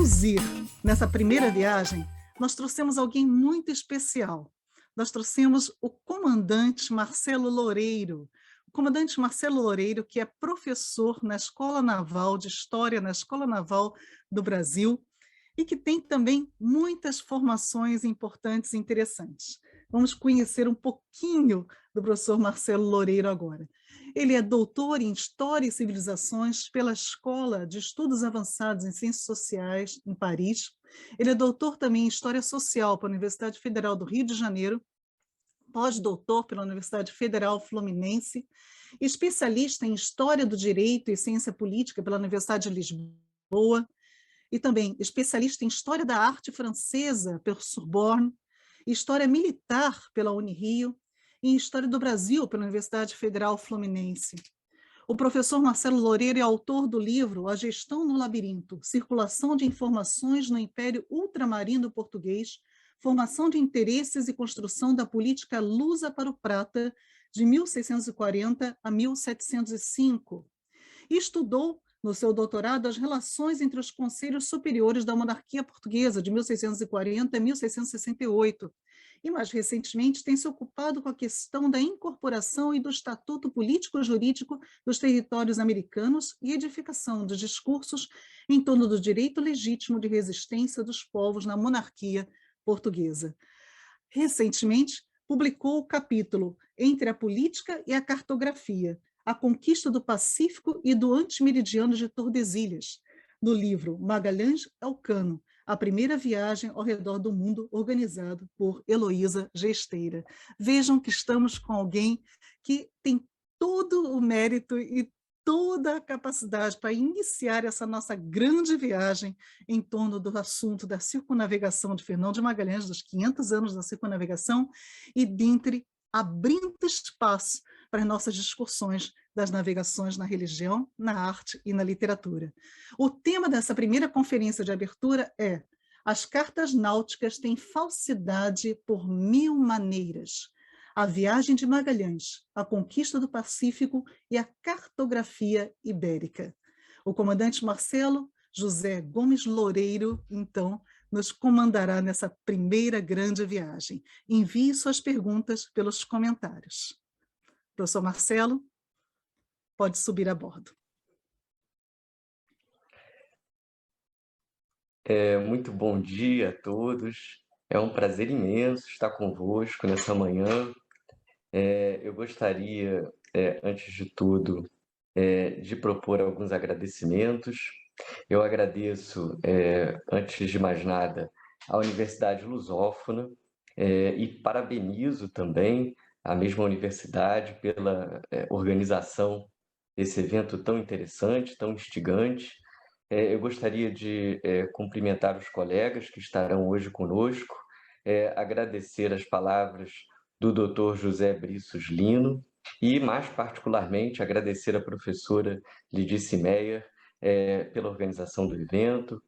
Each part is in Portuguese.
conduzir nessa primeira viagem, nós trouxemos alguém muito especial. Nós trouxemos o comandante Marcelo Loureiro. O comandante Marcelo Loureiro, que é professor na Escola Naval de História, na Escola Naval do Brasil, e que tem também muitas formações importantes e interessantes. Vamos conhecer um pouquinho do professor Marcelo Loureiro agora. Ele é doutor em História e Civilizações pela Escola de Estudos Avançados em Ciências Sociais, em Paris. Ele é doutor também em História Social pela Universidade Federal do Rio de Janeiro, pós-doutor pela Universidade Federal Fluminense, especialista em História do Direito e Ciência Política pela Universidade de Lisboa, e também especialista em História da Arte Francesa pelo Sorbonne, História Militar pela Unirio e em História do Brasil pela Universidade Federal Fluminense. O professor Marcelo Loureiro é autor do livro A Gestão no Labirinto, Circulação de Informações no Império Ultramarino Português, Formação de Interesses e Construção da Política Lusa para o Prata, de 1640 a 1705. E estudou no seu doutorado as relações entre os conselhos superiores da monarquia portuguesa, de 1640 a 1668, e mais recentemente tem se ocupado com a questão da incorporação e do estatuto político-jurídico dos territórios americanos e edificação dos discursos em torno do direito legítimo de resistência dos povos na monarquia portuguesa. Recentemente, publicou o capítulo Entre a Política e a Cartografia, a Conquista do Pacífico e do Antimeridiano de Tordesilhas, no livro Magalhães Elcano, a primeira viagem ao redor do mundo, organizado por Heloísa Gesteira. Vejam que estamos com alguém que tem todo o mérito e toda a capacidade para iniciar essa nossa grande viagem em torno do assunto da circunnavegação de Fernão de Magalhães, dos 500 anos da circunnavegação, e dentre abrindo espaço para as nossas discussões das navegações na religião, na arte e na literatura. O tema dessa primeira conferência de abertura é As cartas náuticas têm falsidade por 1000 maneiras. A viagem de Magalhães, a conquista do Pacífico e a cartografia ibérica. O comandante Marcelo José Gomes Loureiro, então, nos comandará nessa primeira grande viagem. Envie suas perguntas pelos comentários. Professor Marcelo, pode subir a bordo. Muito bom dia a todos. É um prazer imenso estar convosco nessa manhã. Eu gostaria, antes de tudo, de propor alguns agradecimentos. Eu agradeço, antes de mais nada, à Universidade Lusófona e parabenizo também a mesma universidade pela organização desse evento tão interessante, tão instigante. Eu gostaria de cumprimentar os colegas que estarão hoje conosco, agradecer as palavras do Dr. José Briços Lino e, mais particularmente, agradecer à professora Lidice Meyer pela organização do evento,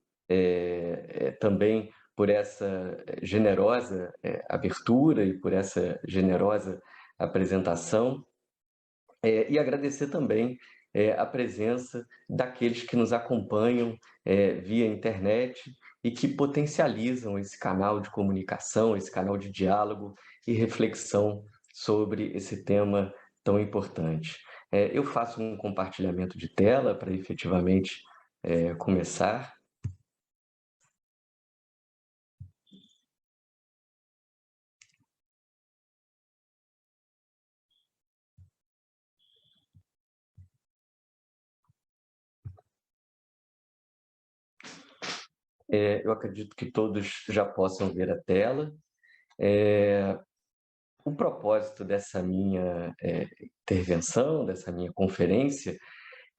também por essa generosa abertura e por essa generosa apresentação, e agradecer também a presença daqueles que nos acompanham via internet e que potencializam esse canal de comunicação, esse canal de diálogo e reflexão sobre esse tema tão importante. Eu faço um compartilhamento de tela para efetivamente começar. Eu acredito que todos já possam ver a tela. O propósito dessa minha intervenção, dessa minha conferência,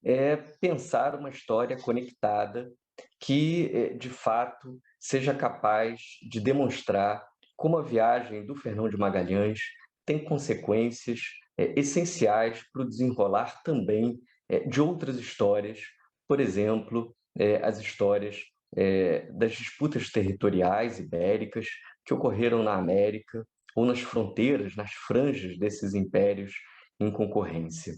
é pensar uma história conectada que, de fato, seja capaz de demonstrar como a viagem do Fernão de Magalhães tem consequências essenciais para o desenrolar também de outras histórias, por exemplo, as histórias das disputas territoriais ibéricas que ocorreram na América ou nas fronteiras, nas franjas desses impérios em concorrência.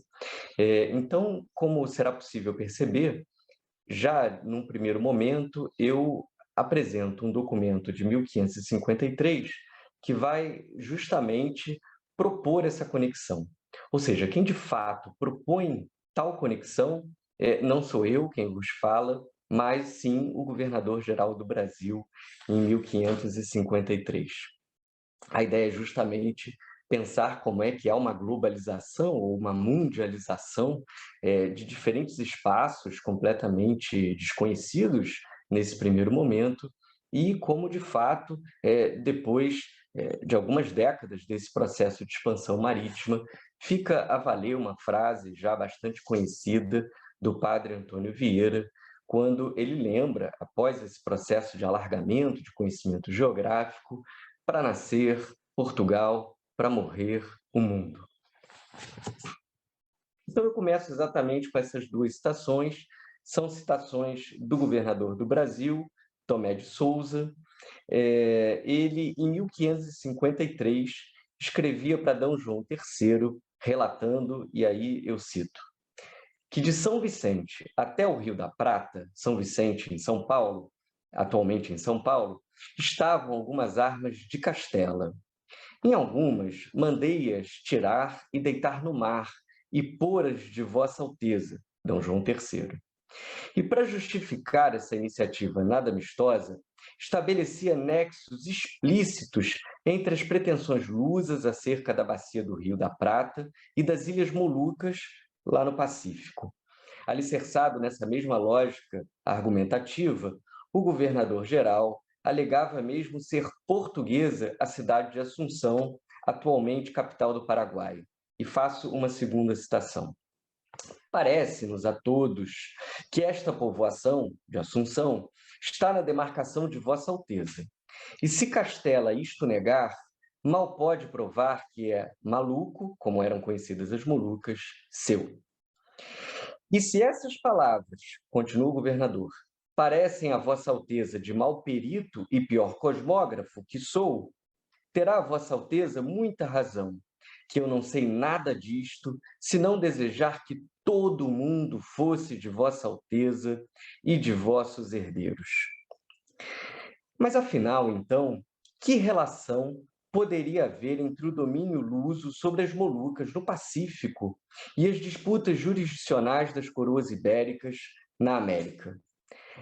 Então, como será possível perceber, já num primeiro momento, eu apresenta um documento de 1553 que vai justamente propor essa conexão. Ou seja, quem de fato propõe tal conexão não sou eu quem vos fala, mas sim o governador-geral do Brasil, em 1553. A ideia é justamente pensar como é que há uma globalização ou uma mundialização de diferentes espaços completamente desconhecidos nesse primeiro momento e como, de fato, depois de algumas décadas desse processo de expansão marítima, fica a valer uma frase já bastante conhecida do padre Antônio Vieira, quando ele lembra, após esse processo de alargamento de conhecimento geográfico, para nascer Portugal, para morrer o mundo. Então eu começo exatamente com essas duas citações, são citações do governador do Brasil, Tomé de Souza. Ele, em 1553, escrevia para D. João III, relatando, e aí eu cito, que de São Vicente até o Rio da Prata, São Vicente em São Paulo, atualmente em São Paulo, estavam algumas armas de Castela. Em algumas, mandei-as tirar e deitar no mar, e pôr-as de Vossa Alteza, D. João III. E para justificar essa iniciativa nada amistosa, estabelecia nexos explícitos entre as pretensões lusas acerca da bacia do Rio da Prata e das Ilhas Molucas, lá no Pacífico. Alicerçado nessa mesma lógica argumentativa, o governador-geral alegava mesmo ser portuguesa a cidade de Assunção, atualmente capital do Paraguai. E faço uma segunda citação. Parece-nos a todos que esta povoação de Assunção está na demarcação de Vossa Alteza. E se Castela isto negar, mal pode provar que é maluco, como eram conhecidas as Molucas, seu. E se essas palavras, continua o governador, parecem a Vossa Alteza de mau perito e pior cosmógrafo que sou, terá a Vossa Alteza muita razão, que eu não sei nada disto, se não desejar que todo o mundo fosse de Vossa Alteza e de vossos herdeiros. Mas afinal, então, que relação poderia haver entre o domínio luso sobre as Molucas no Pacífico e as disputas jurisdicionais das coroas ibéricas na América?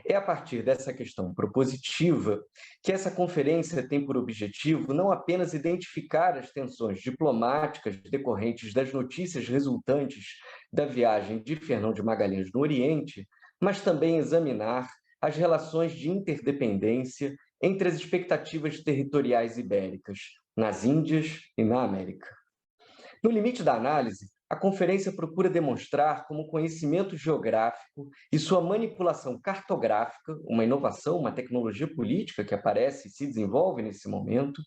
É a partir dessa questão propositiva que essa conferência tem por objetivo não apenas identificar as tensões diplomáticas decorrentes das notícias resultantes da viagem de Fernão de Magalhães no Oriente, mas também examinar as relações de interdependência entre as expectativas territoriais ibéricas, nas Índias e na América. No limite da análise, a conferência procura demonstrar como o conhecimento geográfico e sua manipulação cartográfica, uma inovação, uma tecnologia política que aparece e se desenvolve nesse momento,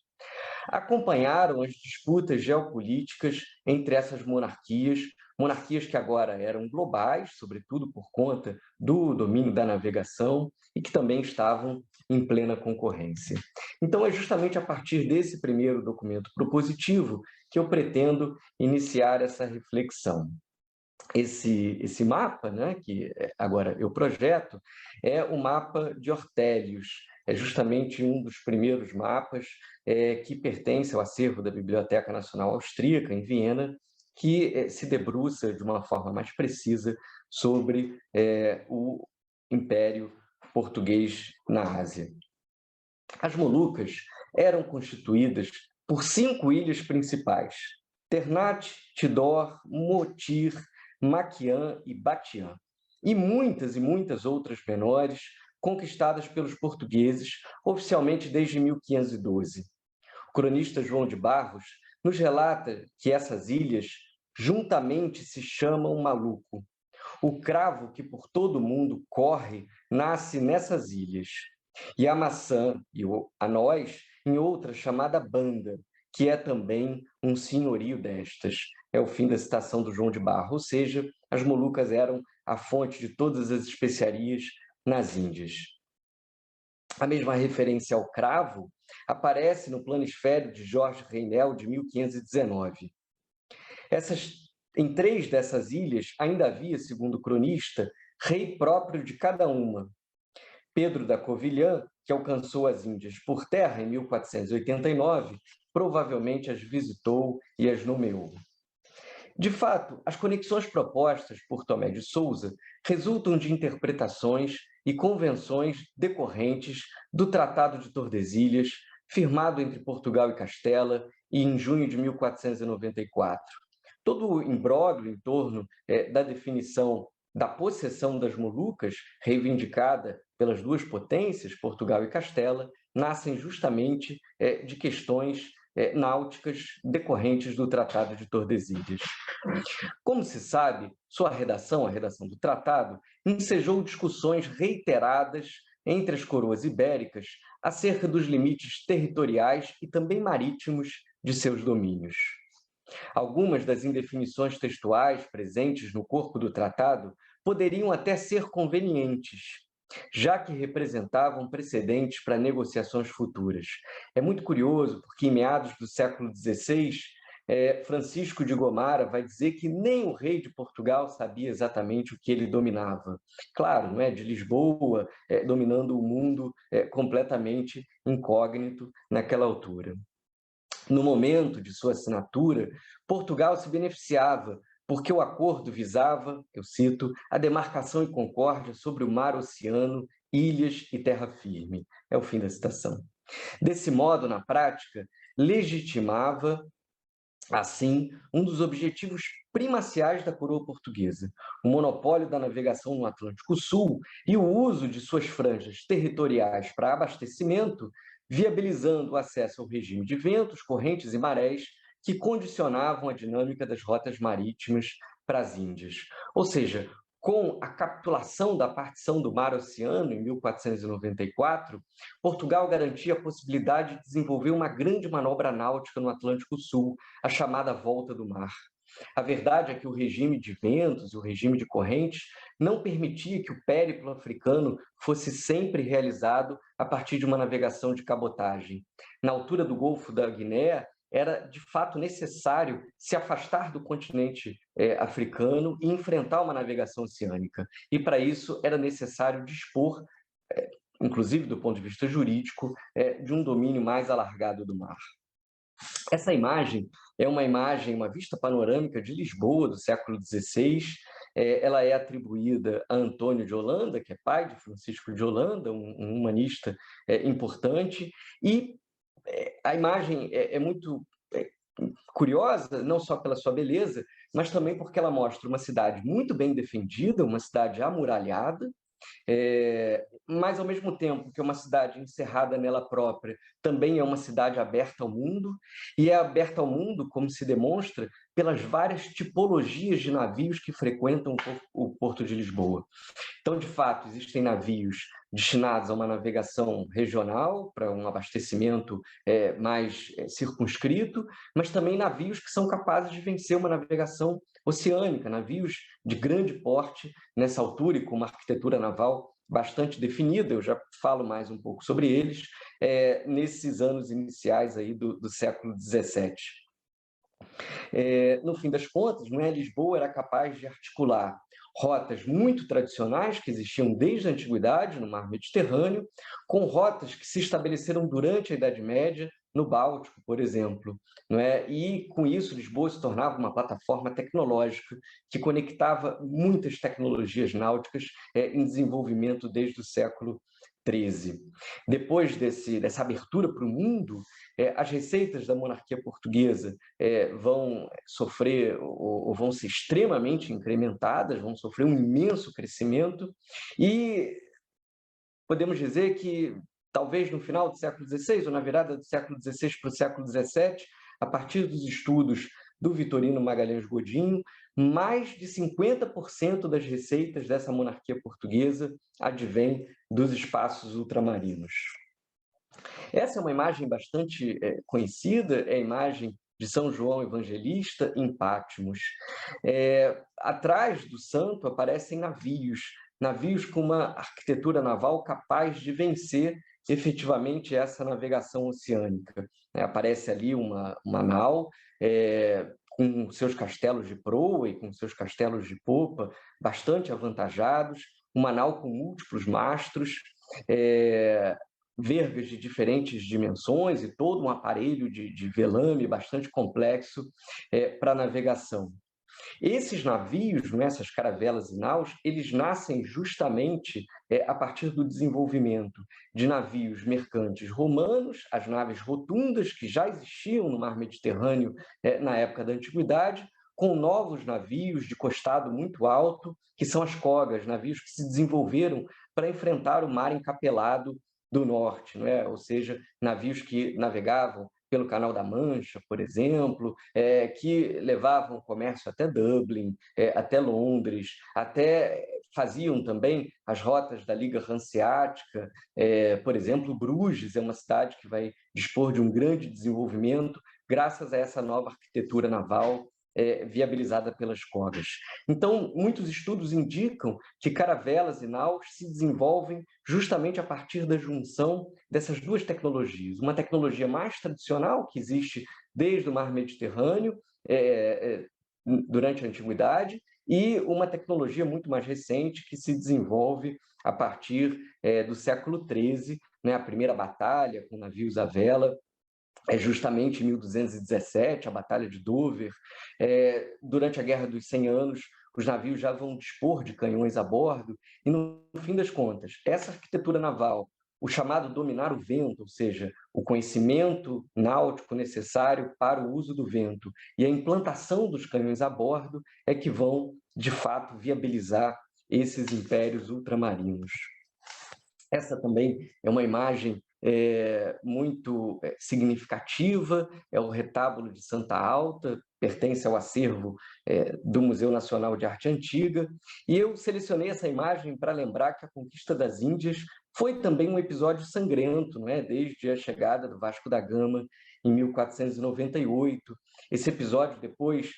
acompanharam as disputas geopolíticas entre essas monarquias, monarquias que agora eram globais, sobretudo por conta do domínio da navegação, e que também estavam em plena concorrência. Então, é justamente a partir desse primeiro documento propositivo que eu pretendo iniciar essa reflexão. Esse mapa, né, que agora eu projeto, é o mapa de Ortelius, é justamente um dos primeiros mapas que pertence ao acervo da Biblioteca Nacional Austríaca, em Viena, que se debruça de uma forma mais precisa sobre o Império Português na Ásia. As Molucas eram constituídas por 5 ilhas principais: Ternate, Tidor, Motir, Maquian e Batian, e muitas outras menores, conquistadas pelos portugueses, oficialmente desde 1512. O cronista João de Barros nos relata que essas ilhas juntamente se chamam Maluco. O cravo que por todo o mundo corre nasce nessas ilhas, e a maçã e o anós em outra chamada Banda, que é também um senhorio destas. É o fim da citação do João de Barros, ou seja, as Molucas eram a fonte de todas as especiarias nas Índias. A mesma referência ao cravo aparece no Planisfério de Jorge Reinel, de 1519. Em 3 dessas ilhas ainda havia, segundo o cronista, rei próprio de cada uma. Pedro da Covilhã que alcançou as Índias por terra em 1489, provavelmente as visitou e as nomeou. De fato, as conexões propostas por Tomé de Souza resultam de interpretações e convenções decorrentes do Tratado de Tordesilhas, firmado entre Portugal e Castela, e em junho de 1494. Todo o imbróglio em torno da definição da possessão das Molucas, reivindicada pelas duas potências, Portugal e Castela, nascem justamente de questões náuticas decorrentes do Tratado de Tordesilhas. Como se sabe, sua redação, a redação do tratado, ensejou discussões reiteradas entre as coroas ibéricas acerca dos limites territoriais e também marítimos de seus domínios. Algumas das indefinições textuais presentes no corpo do tratado poderiam até ser convenientes, já que representavam precedentes para negociações futuras. É muito curioso, porque em meados do século XVI, Francisco de Gomara vai dizer que nem o rei de Portugal sabia exatamente o que ele dominava. Claro, não é? De Lisboa, dominando o mundo completamente incógnito naquela altura. No momento de sua assinatura, Portugal se beneficiava porque o acordo visava, eu cito, a demarcação e concórdia sobre o mar-oceano, ilhas e terra firme. É o fim da citação. Desse modo, na prática, legitimava, assim, um dos objetivos primaciais da coroa portuguesa, o monopólio da navegação no Atlântico Sul e o uso de suas franjas territoriais para abastecimento, viabilizando o acesso ao regime de ventos, correntes e marés que condicionavam a dinâmica das rotas marítimas para as Índias. Ou seja, com a capitulação da partição do mar-oceano, em 1494, Portugal garantia a possibilidade de desenvolver uma grande manobra náutica no Atlântico Sul, a chamada Volta do Mar. A verdade é que o regime de ventos e o regime de correntes não permitia que o périplo africano fosse sempre realizado a partir de uma navegação de cabotagem. Na altura do Golfo da Guiné, era de fato necessário se afastar do continente africano e enfrentar uma navegação oceânica. E para isso era necessário dispor, inclusive do ponto de vista jurídico, de um domínio mais alargado do mar. Essa imagem é uma imagem, uma vista panorâmica de Lisboa, do século XVI. Ela é atribuída a Antônio de Holanda, que é pai de Francisco de Holanda, um humanista importante, e a imagem é muito curiosa, não só pela sua beleza, mas também porque ela mostra uma cidade muito bem defendida, uma cidade amuralhada, mas ao mesmo tempo que é uma cidade encerrada nela própria, também é uma cidade aberta ao mundo, e é aberta ao mundo, como se demonstra, pelas várias tipologias de navios que frequentam o Porto de Lisboa. Então, de fato, existem navios destinados a uma navegação regional, para um abastecimento mais circunscrito, mas também navios que são capazes de vencer uma navegação oceânica, navios de grande porte nessa altura e com uma arquitetura naval bastante definida. Eu já falo mais um pouco sobre eles nesses anos iniciais aí do século XVII. No fim das contas, Lisboa era capaz de articular rotas muito tradicionais que existiam desde a antiguidade no mar Mediterrâneo, com rotas que se estabeleceram durante a Idade Média no Báltico, por exemplo, não é? E com isso Lisboa se tornava uma plataforma tecnológica que conectava muitas tecnologias náuticas em desenvolvimento desde o século XIII. Depois dessa abertura para o mundo, as receitas da monarquia portuguesa vão sofrer ou vão ser extremamente incrementadas, vão sofrer um imenso crescimento, e podemos dizer que talvez no final do século XVI, ou na virada do século XVI para o século XVII, a partir dos estudos do Vitorino Magalhães Godinho, mais de 50% das receitas dessa monarquia portuguesa advém dos espaços ultramarinos. Essa é uma imagem bastante conhecida, é a imagem de São João Evangelista em Patmos. Atrás do santo aparecem navios com uma arquitetura naval capaz de vencer efetivamente essa navegação oceânica. Aparece ali uma nau com seus castelos de proa e com seus castelos de popa bastante avantajados, uma nau com múltiplos mastros, vergas de diferentes dimensões e todo um aparelho de velame bastante complexo para navegação. Esses navios, né, essas caravelas e naus, eles nascem justamente a partir do desenvolvimento de navios mercantes romanos, as naves rotundas, que já existiam no mar Mediterrâneo na época da Antiguidade, com novos navios de costado muito alto, que são as cogas, navios que se desenvolveram para enfrentar o mar encapelado do norte, não é? Ou seja, navios que navegavam pelo Canal da Mancha, por exemplo, que levavam o comércio até Dublin, até Londres, até faziam também as rotas da Liga Hanseática. Por exemplo, Bruges é uma cidade que vai dispor de um grande desenvolvimento graças a essa nova arquitetura naval viabilizada pelas cogas. Então, muitos estudos indicam que caravelas e naus se desenvolvem justamente a partir da junção dessas duas tecnologias. Uma tecnologia mais tradicional, que existe desde o mar Mediterrâneo, durante a Antiguidade, e uma tecnologia muito mais recente, que se desenvolve a partir do século XIII, né, a primeira batalha com navios à vela, justamente em 1217, a Batalha de Dover. Durante a Guerra dos 100 Anos, os navios já vão dispor de canhões a bordo, e no fim das contas, essa arquitetura naval, o chamado dominar o vento, ou seja, o conhecimento náutico necessário para o uso do vento e a implantação dos canhões a bordo é que vão, de fato, viabilizar esses impérios ultramarinos. Essa também é uma imagem muito significativa, é o retábulo de Santa Alta, pertence ao acervo do Museu Nacional de Arte Antiga, e eu selecionei essa imagem para lembrar que a conquista das Índias foi também um episódio sangrento, não é? Desde a chegada do Vasco da Gama em 1498. Esse episódio depois,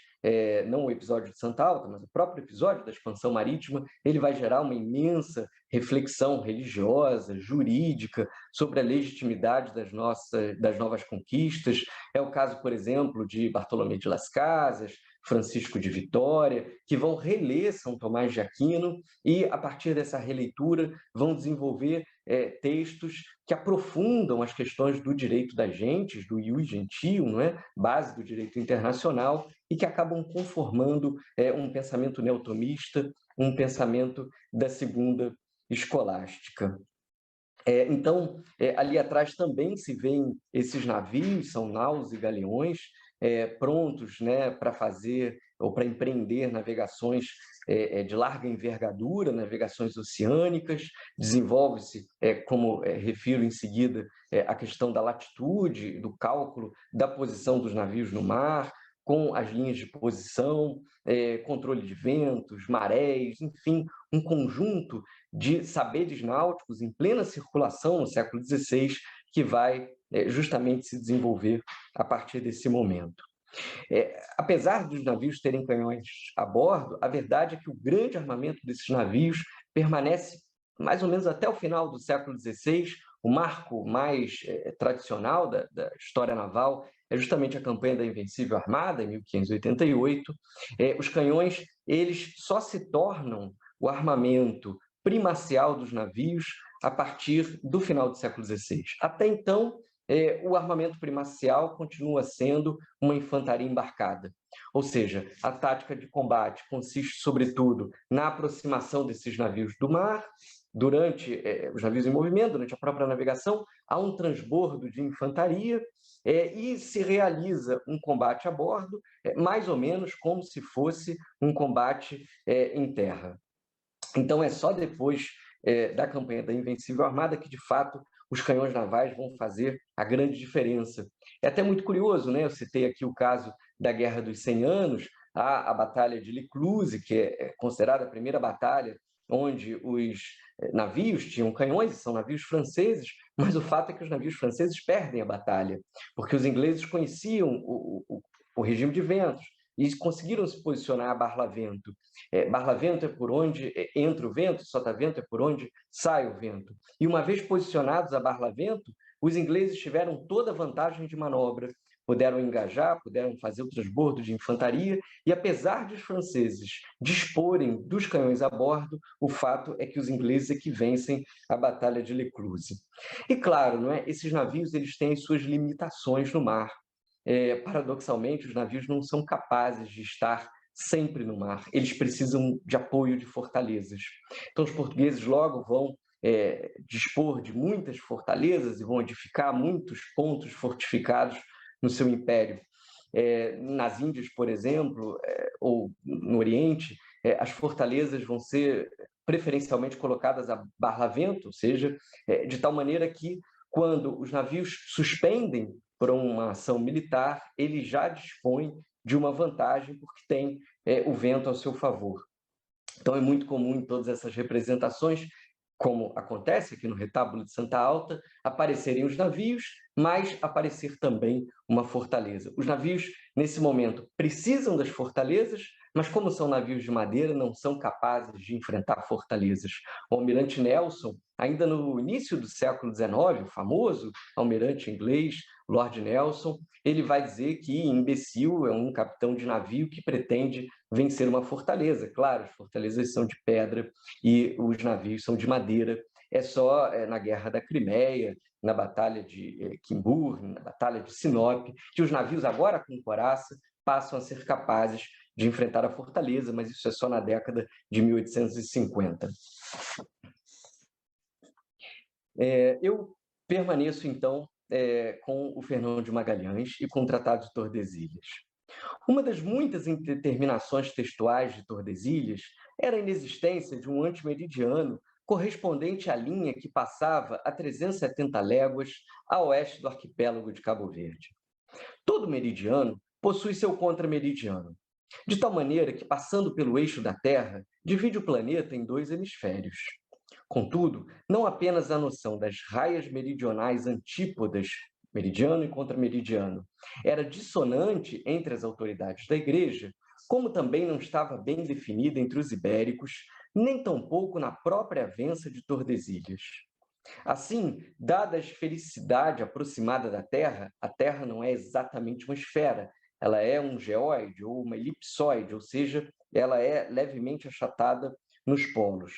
não o episódio de Santa Alta, mas o próprio episódio da expansão marítima, ele vai gerar uma imensa reflexão religiosa, jurídica, sobre a legitimidade das novas conquistas. É o caso, por exemplo, de Bartolomé de Las Casas, Francisco de Vitória, que vão reler São Tomás de Aquino e, a partir dessa releitura, vão desenvolver textos que aprofundam as questões do direito das gentes, do ius gentium, não é? Base do direito internacional, e que acabam conformando um pensamento neotomista, um pensamento da segunda escolástica. Então, ali atrás também se veem esses navios, são naus e galeões, prontos, né, para fazer ou para empreender navegações de larga envergadura, navegações oceânicas. Desenvolve-se, como refiro em seguida, a questão da latitude, do cálculo da posição dos navios no mar, com as linhas de posição, controle de ventos, marés, enfim, um conjunto de saberes náuticos em plena circulação no século XVI, que vai justamente se desenvolver a partir desse momento. Apesar dos navios terem canhões a bordo, a verdade é que o grande armamento desses navios permanece mais ou menos até o final do século XVI. O marco mais tradicional da história naval é justamente a campanha da Invencível Armada, em 1588. Os canhões, eles só se tornam o armamento primacial dos navios a partir do final do século XVI. Até então, o armamento primacial continua sendo uma infantaria embarcada. Ou seja, a tática de combate consiste, sobretudo, na aproximação desses navios do mar. Durante os navios em movimento, durante a própria navegação, há um transbordo de infantaria e se realiza um combate a bordo, mais ou menos como se fosse um combate em terra. Então, é só depois da campanha da Invencível Armada que, de fato, os canhões navais vão fazer a grande diferença. É até muito curioso, né? Eu citei aqui o caso da Guerra dos 100 Anos, a Batalha de L'Écluse, que é considerada a primeira batalha onde os navios tinham canhões, são navios franceses, mas o fato é que os navios franceses perdem a batalha, porque os ingleses conheciam o regime de ventos e conseguiram se posicionar a barlavento. Barlavento é por onde entra o vento, sotavento é por onde sai o vento. E uma vez posicionados a barlavento, os ingleses tiveram toda a vantagem de manobra, puderam engajar, puderam fazer o transbordo de infantaria, e apesar de os franceses disporem dos canhões a bordo, o fato é que os ingleses é que vencem a Batalha de Lecluse. E claro, não é? Esses navios eles têm as suas limitações no mar. Paradoxalmente, os navios não são capazes de estar sempre no mar, eles precisam de apoio de fortalezas. Então, os portugueses logo vão dispor de muitas fortalezas e vão edificar muitos pontos fortificados no seu império. Nas Índias, por exemplo, ou no Oriente, as fortalezas vão ser preferencialmente colocadas a barlavento, ou seja, de tal maneira que, quando os navios suspendem por uma ação militar, ele já dispõe de uma vantagem porque tem o vento ao seu favor. Então, é muito comum em todas essas representações, como acontece aqui no retábulo de Santa Alta, aparecerem os navios, mas aparecer também uma fortaleza. Os navios, nesse momento, precisam das fortalezas, mas como são navios de madeira, não são capazes de enfrentar fortalezas. O almirante Nelson, ainda no início do século XIX, o famoso almirante inglês, Lord Nelson, ele vai dizer que imbecil é um capitão de navio que pretende vencer uma fortaleza. Claro, as fortalezas são de pedra e os navios são de madeira. É só na Guerra da Crimeia, na Batalha de Kimbur, na Batalha de Sinop, que os navios, agora com coraça, passam a ser capazes de enfrentar a fortaleza, mas isso é só na década de 1850. Eu permaneço, então, com o Fernão de Magalhães e com o Tratado de Tordesilhas. Uma das muitas determinações textuais de Tordesilhas era a inexistência de um antimeridiano correspondente à linha que passava a 370 léguas a oeste do arquipélago de Cabo Verde. Todo meridiano possui seu contrameridiano, de tal maneira que, passando pelo eixo da Terra, divide o planeta em dois hemisférios. Contudo, não apenas a noção das raias meridionais antípodas, meridiano e contrameridiano, era dissonante entre as autoridades da Igreja, como também não estava bem definida entre os ibéricos, nem tampouco na própria avença de Tordesilhas. Assim, dada a esfericidade aproximada da Terra, a Terra não é exatamente uma esfera, ela é um geóide ou uma elipsoide, ou seja, ela é levemente achatada nos polos.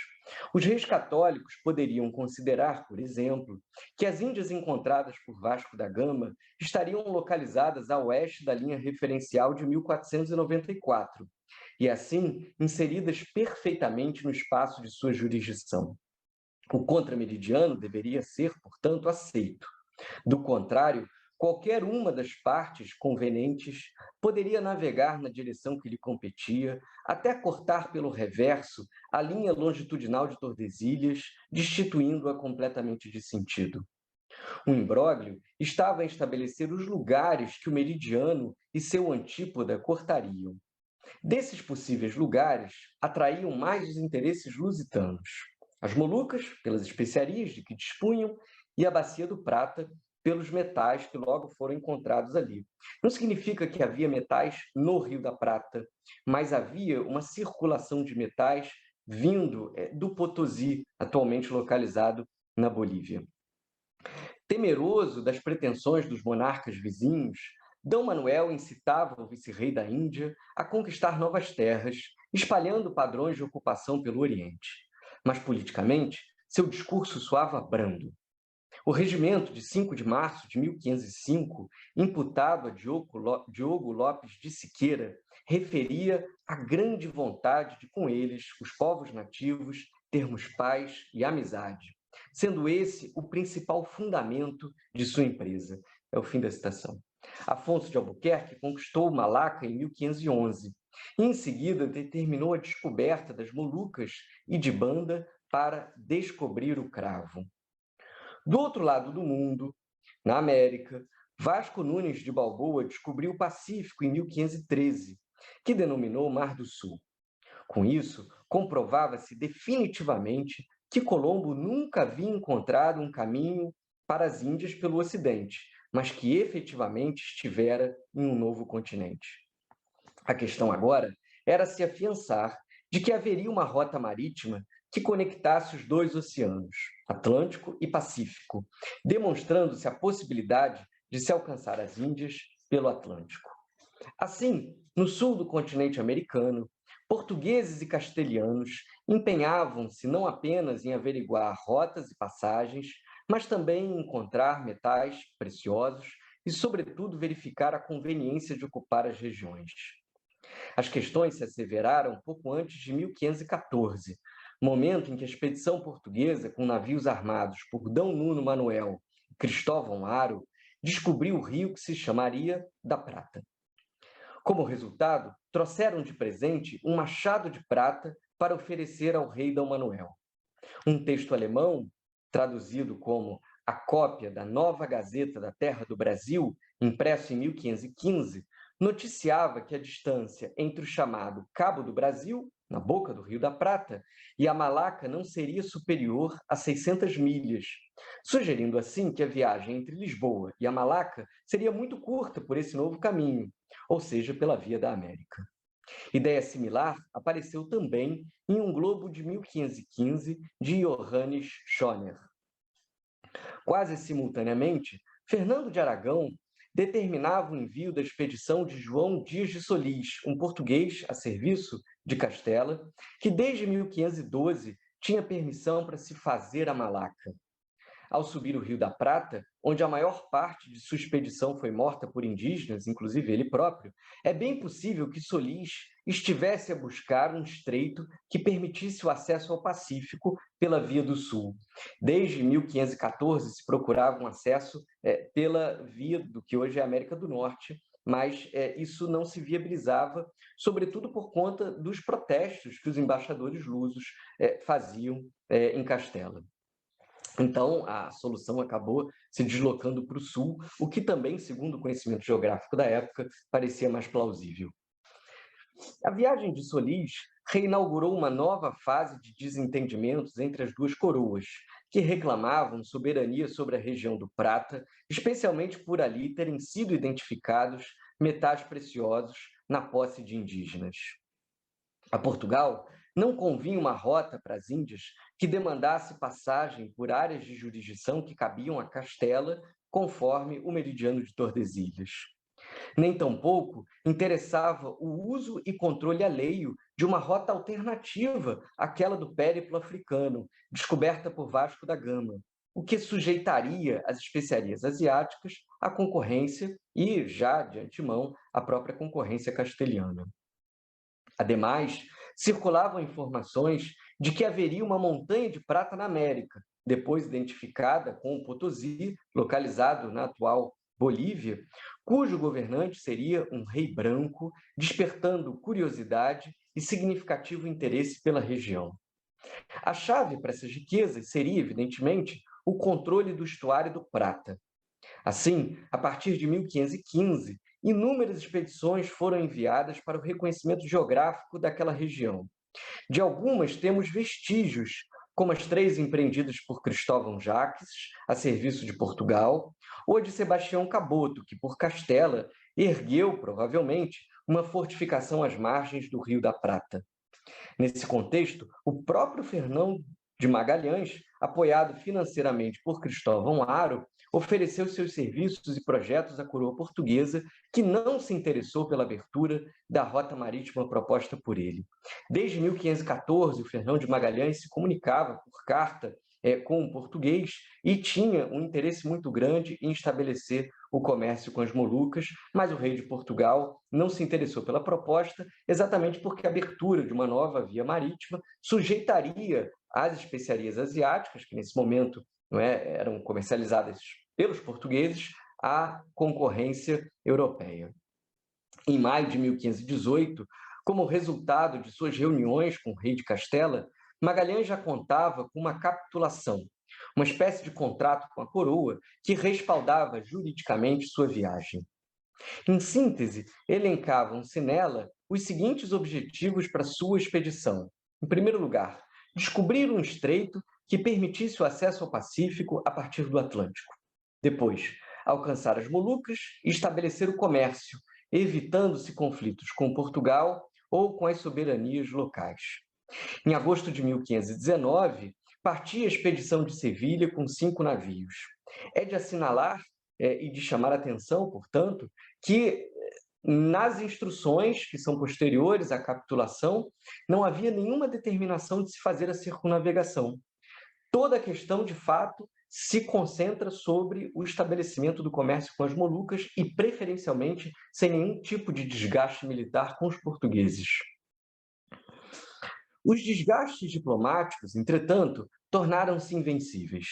Os reis católicos poderiam considerar, por exemplo, que as Índias encontradas por Vasco da Gama estariam localizadas a oeste da linha referencial de 1494, e assim inseridas perfeitamente no espaço de sua jurisdição. O contrameridiano deveria ser, portanto, aceito. Do contrário, qualquer uma das partes convenientes poderia navegar na direção que lhe competia, até cortar pelo reverso a linha longitudinal de Tordesilhas, destituindo-a completamente de sentido. O imbróglio estava em estabelecer os lugares que o meridiano e seu antípoda cortariam. Desses possíveis lugares, atraíam mais os interesses lusitanos. As Molucas, pelas especiarias de que dispunham, e a Bacia do Prata, pelos metais que logo foram encontrados ali. Não significa que havia metais no Rio da Prata, mas havia uma circulação de metais vindo do Potosí, atualmente localizado na Bolívia. Temeroso das pretensões dos monarcas vizinhos, D. Manuel incitava o vice-rei da Índia a conquistar novas terras, espalhando padrões de ocupação pelo Oriente. Mas, politicamente, seu discurso soava brando. O regimento de 5 de março de 1505, imputado a Diogo Lopes de Siqueira, referia a grande vontade de, com eles, os povos nativos, termos paz e amizade, sendo esse o principal fundamento de sua empresa. É o fim da citação. Afonso de Albuquerque conquistou Malaca em 1511 e, em seguida, determinou a descoberta das Molucas e de Banda para descobrir o cravo. Do outro lado do mundo, na América, Vasco Nunes de Balboa descobriu o Pacífico em 1513, que denominou Mar do Sul. Com isso, comprovava-se definitivamente que Colombo nunca havia encontrado um caminho para as Índias pelo Ocidente, mas que efetivamente estivera em um novo continente. A questão agora era se afiançar de que haveria uma rota marítima que conectasse os dois oceanos, Atlântico e Pacífico, demonstrando-se a possibilidade de se alcançar as Índias pelo Atlântico. Assim, no sul do continente americano, portugueses e castelhanos empenhavam-se não apenas em averiguar rotas e passagens, mas também em encontrar metais preciosos e, sobretudo, verificar a conveniência de ocupar as regiões. As questões se asseveraram pouco antes de 1514, momento em que a expedição portuguesa, com navios armados por D. Nuno Manoel e Cristóvão Aro, descobriu o rio que se chamaria da Prata. Como resultado, trouxeram de presente um machado de prata para oferecer ao rei D. Manuel. Um texto alemão, traduzido como a cópia da Nova Gazeta da Terra do Brasil, impresso em 1515, noticiava que a distância entre o chamado Cabo do Brasil, na boca do Rio da Prata, e a Malaca não seria superior a 600 milhas, sugerindo assim que a viagem entre Lisboa e a Malaca seria muito curta por esse novo caminho, ou seja, pela Via da América. Ideia similar apareceu também em um globo de 1515 de Johannes Schoner. Quase simultaneamente, Fernando de Aragão determinava o envio da expedição de João Dias de Solís, um português a serviço de Castela, que desde 1512 tinha permissão para se fazer a Malaca. Ao subir o Rio da Prata, onde a maior parte de sua expedição foi morta por indígenas, inclusive ele próprio, é bem possível que Solís estivesse a buscar um estreito que permitisse o acesso ao Pacífico pela Via do Sul. Desde 1514 se procurava um acesso pela via do que hoje é a América do Norte, mas isso não se viabilizava, sobretudo por conta dos protestos que os embaixadores lusos faziam em Castela. Então, a solução acabou se deslocando para o sul, o que também, segundo o conhecimento geográfico da época, parecia mais plausível. A viagem de Solís reinaugurou uma nova fase de desentendimentos entre as duas coroas, que reclamavam soberania sobre a região do Prata, especialmente por ali terem sido identificados metais preciosos na posse de indígenas. A Portugal não convinha uma rota para as Índias que demandasse passagem por áreas de jurisdição que cabiam a Castela, conforme o meridiano de Tordesilhas. Nem tampouco interessava o uso e controle alheio de uma rota alternativa àquela do périplo africano, descoberta por Vasco da Gama, o que sujeitaria as especiarias asiáticas à concorrência e, já de antemão, à própria concorrência castelhana. Ademais, circulavam informações de que haveria uma montanha de prata na América, depois identificada com o Potosí, localizado na atual Bolívia, cujo governante seria um rei branco, despertando curiosidade e significativo interesse pela região. A chave para essas riquezas seria, evidentemente, o controle do estuário do Prata. Assim, a partir de 1515, inúmeras expedições foram enviadas para o reconhecimento geográfico daquela região. De algumas temos vestígios, como as 3 empreendidas por Cristóvão Jacques, a serviço de Portugal, ou a de Sebastião Caboto, que por Castela ergueu, provavelmente, uma fortificação às margens do Rio da Prata. Nesse contexto, o próprio Fernão de Magalhães, apoiado financeiramente por Cristóvão Aro, ofereceu seus serviços e projetos à coroa portuguesa, que não se interessou pela abertura da rota marítima proposta por ele. Desde 1514, o Fernão de Magalhães se comunicava por carta com o português e tinha um interesse muito grande em estabelecer o comércio com as Molucas, mas o rei de Portugal não se interessou pela proposta, exatamente porque a abertura de uma nova via marítima sujeitaria as especiarias asiáticas, que nesse momento eram comercializadas pelos portugueses, à concorrência europeia. Em maio de 1518, como resultado de suas reuniões com o rei de Castela, Magalhães já contava com uma capitulação, uma espécie de contrato com a coroa que respaldava juridicamente sua viagem. Em síntese, elencavam-se nela os seguintes objetivos para sua expedição. Em primeiro lugar, descobrir um estreito que permitisse o acesso ao Pacífico a partir do Atlântico. Depois, alcançar as Molucas e estabelecer o comércio, evitando-se conflitos com Portugal ou com as soberanias locais. Em agosto de 1519, partia a expedição de Sevilha com 5 navios. É de assinalar e de chamar a atenção, portanto, que nas instruções que são posteriores à capitulação, não havia nenhuma determinação de se fazer a circunnavegação. Toda a questão, de fato, se concentra sobre o estabelecimento do comércio com as Molucas e, preferencialmente, sem nenhum tipo de desgaste militar com os portugueses. Os desgastes diplomáticos, entretanto, tornaram-se invencíveis.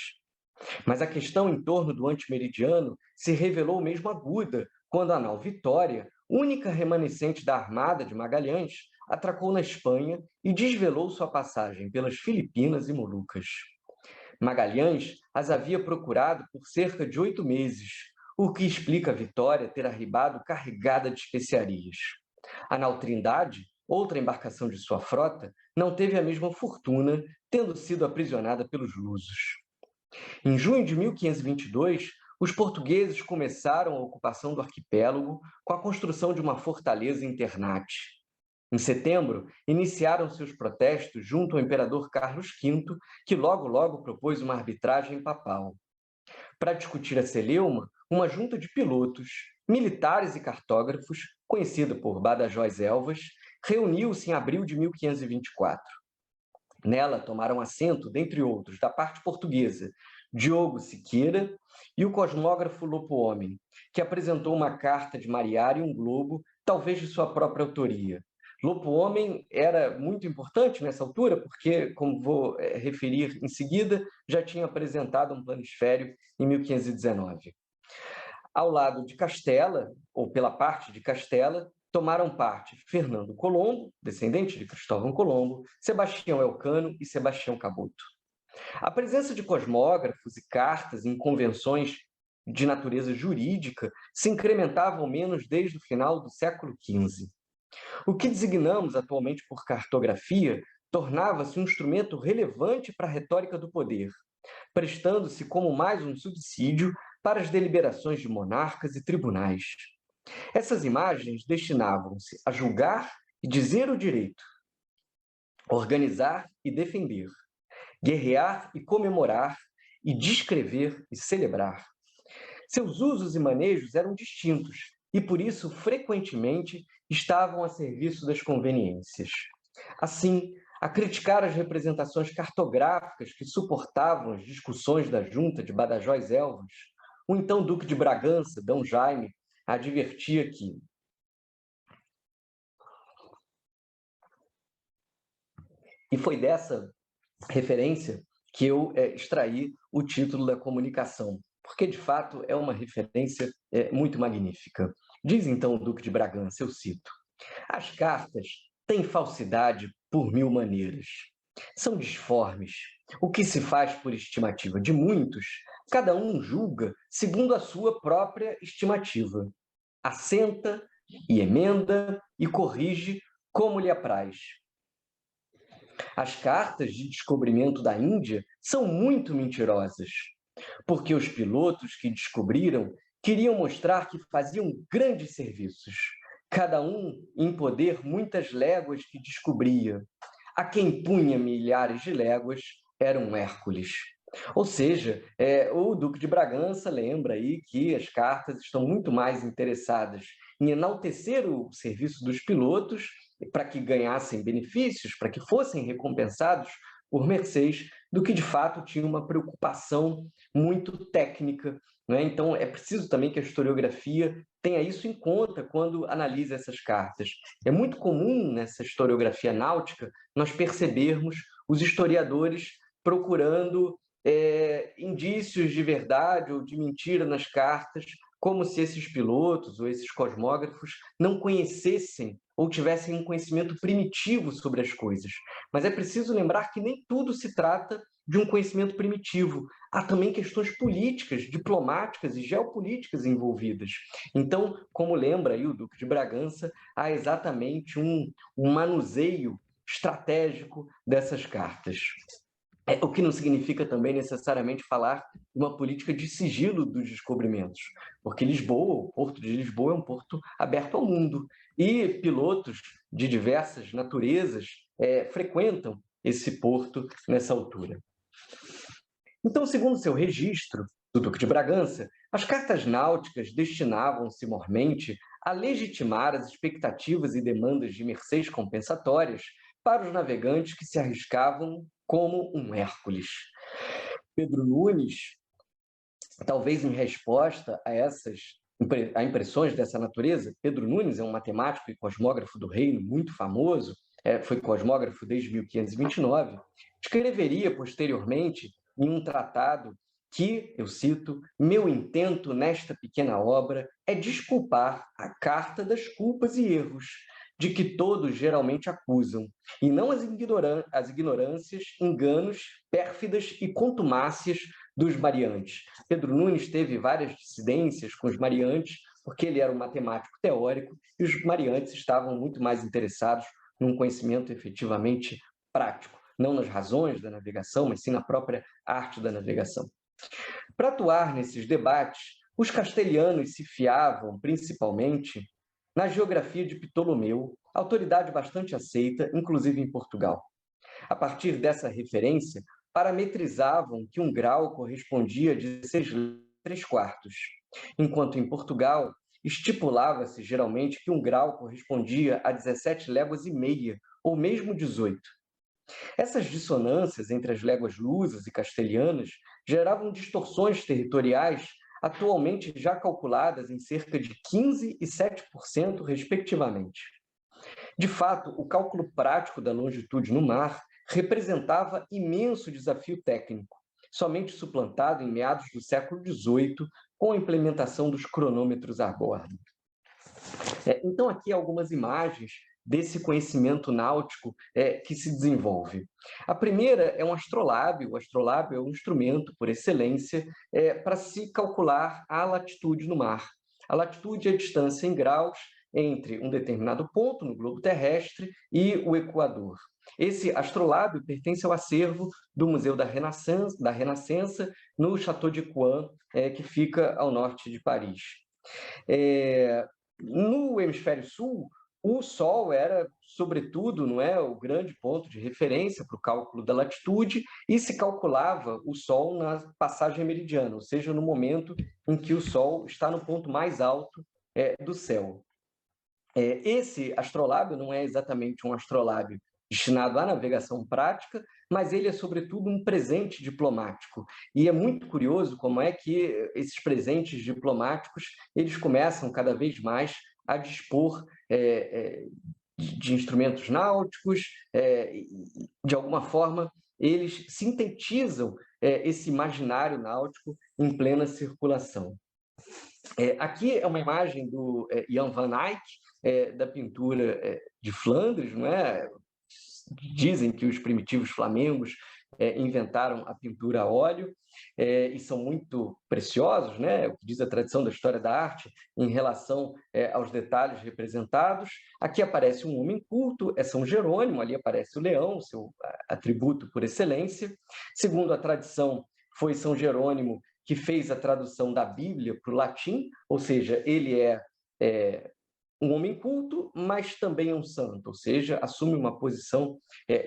Mas a questão em torno do antimeridiano se revelou mesmo aguda quando a nau Vitória, única remanescente da armada de Magalhães, atracou na Espanha e desvelou sua passagem pelas Filipinas e Molucas. Magalhães as havia procurado por cerca de 8 meses, o que explica a Vitória ter arribado carregada de especiarias. A nau Trindade, outra embarcação de sua frota, não teve a mesma fortuna, tendo sido aprisionada pelos lusos. Em junho de 1522, os portugueses começaram a ocupação do arquipélago com a construção de uma fortaleza em Ternate. Em setembro, iniciaram seus protestos junto ao imperador Carlos V, que logo propôs uma arbitragem papal. Para discutir a celeuma, uma junta de pilotos, militares e cartógrafos, conhecida por Badajóz Elvas, reuniu-se em abril de 1524. Nela tomaram assento, dentre outros, da parte portuguesa, Diogo Siqueira e o cosmógrafo Lopo Homem, que apresentou uma carta de Mariário e um globo, talvez de sua própria autoria. Lopo Homem era muito importante nessa altura, porque, como vou referir em seguida, já tinha apresentado um planisfério em 1519. Ao lado de Castela, ou pela parte de Castela, tomaram parte Fernando Colombo, descendente de Cristóvão Colombo, Sebastião Elcano e Sebastião Caboto. A presença de cosmógrafos e cartas em convenções de natureza jurídica se incrementava ao menos desde o final do século XV. O que designamos atualmente por cartografia tornava-se um instrumento relevante para a retórica do poder, prestando-se como mais um subsídio para as deliberações de monarcas e tribunais. Essas imagens destinavam-se a julgar e dizer o direito, organizar e defender, guerrear e comemorar, e descrever e celebrar. Seus usos e manejos eram distintos, e por isso, frequentemente, estavam a serviço das conveniências. Assim, a criticar as representações cartográficas que suportavam as discussões da junta de Badajóz Elvas, o então Duque de Bragança, D. Jaime, advertia que e foi dessa referência que eu extraí o título da comunicação, porque, de fato, é uma referência muito magnífica. Diz, então, o Duque de Bragança, eu cito: as cartas têm falsidade por 1000 maneiras. São disformes. O que se faz por estimativa de muitos, cada um julga segundo a sua própria estimativa. Assenta e emenda e corrige como lhe apraz. As cartas de descobrimento da Índia são muito mentirosas, porque os pilotos que descobriram queriam mostrar que faziam grandes serviços, cada um em poder muitas léguas que descobria. A quem punha milhares de léguas era um Hércules. Ou seja, o Duque de Bragança lembra aí que as cartas estão muito mais interessadas em enaltecer o serviço dos pilotos para que ganhassem benefícios, para que fossem recompensados por mercês, do que de fato tinha uma preocupação muito técnica, né? Então é preciso também que a historiografia tenha isso em conta quando analisa essas cartas. É muito comum nessa historiografia náutica nós percebermos os historiadores procurando indícios de verdade ou de mentira nas cartas, como se esses pilotos ou esses cosmógrafos não conhecessem ou tivessem um conhecimento primitivo sobre as coisas. Mas é preciso lembrar que nem tudo se trata de um conhecimento primitivo. Há também questões políticas, diplomáticas e geopolíticas envolvidas. Então, como lembra aí o Duque de Bragança, há exatamente um manuseio estratégico dessas cartas. O que não significa também necessariamente falar de uma política de sigilo dos descobrimentos, porque Lisboa, o porto de Lisboa, é um porto aberto ao mundo, e pilotos de diversas naturezas frequentam esse porto nessa altura. Então, segundo seu registro, do Duque de Bragança, as cartas náuticas destinavam-se mormente a legitimar as expectativas e demandas de mercês compensatórias para os navegantes que se arriscavam como um Hércules. Pedro Nunes, talvez em resposta a impressões dessa natureza, Pedro Nunes é um matemático e cosmógrafo do reino muito famoso, foi cosmógrafo desde 1529, escreveria posteriormente em um tratado que, eu cito, meu intento nesta pequena obra é desculpar a carta das culpas e erros, de que todos geralmente acusam, e não as ignorâncias, enganos, pérfidas e contumácias dos mariantes. Pedro Nunes teve várias dissidências com os mariantes, porque ele era um matemático teórico e os mariantes estavam muito mais interessados num conhecimento efetivamente prático, não nas razões da navegação, mas sim na própria arte da navegação. Para atuar nesses debates, os castelhanos se fiavam, principalmente, na geografia de Ptolomeu, autoridade bastante aceita, inclusive em Portugal. A partir dessa referência, parametrizavam que um grau correspondia a 16,3, enquanto em Portugal estipulava-se geralmente que um grau correspondia a 17 léguas e meia, ou mesmo 18. Essas dissonâncias entre as léguas lusas e castelhanas geravam distorções territoriais atualmente já calculadas em cerca de 15% e 7%, respectivamente. De fato, o cálculo prático da longitude no mar representava imenso desafio técnico, somente suplantado em meados do século XVIII com a implementação dos cronômetros a bordo. Então, aqui algumas imagens desse conhecimento náutico que se desenvolve. A primeira é um astrolábio. O astrolábio é um instrumento, por excelência, para se calcular a latitude no mar. A latitude é a distância em graus entre um determinado ponto no globo terrestre e o Equador. Esse astrolábio pertence ao acervo do Museu da Renascença no Château de Caen, que fica ao norte de Paris. No hemisfério sul, o Sol era, sobretudo, não é, o grande ponto de referência para o cálculo da latitude e se calculava o Sol na passagem meridiana, ou seja, no momento em que o Sol está no ponto mais alto do céu. Esse astrolábio não é exatamente um astrolábio destinado à navegação prática, mas ele é, sobretudo, um presente diplomático. E é muito curioso como é que esses presentes diplomáticos eles começam cada vez mais a dispor de instrumentos náuticos, de alguma forma, eles sintetizam esse imaginário náutico em plena circulação. Aqui é uma imagem do Jan van Eyck, da pintura de Flandres, não é? Dizem que os primitivos flamengos inventaram a pintura a óleo e são muito preciosos, né? O que diz a tradição da história da arte em relação aos detalhes representados. Aqui aparece um homem culto, é São Jerônimo, ali aparece o leão, seu atributo por excelência. Segundo a tradição, foi São Jerônimo que fez a tradução da Bíblia para o latim, ou seja, ele é um homem culto, mas também um santo, ou seja, assume uma posição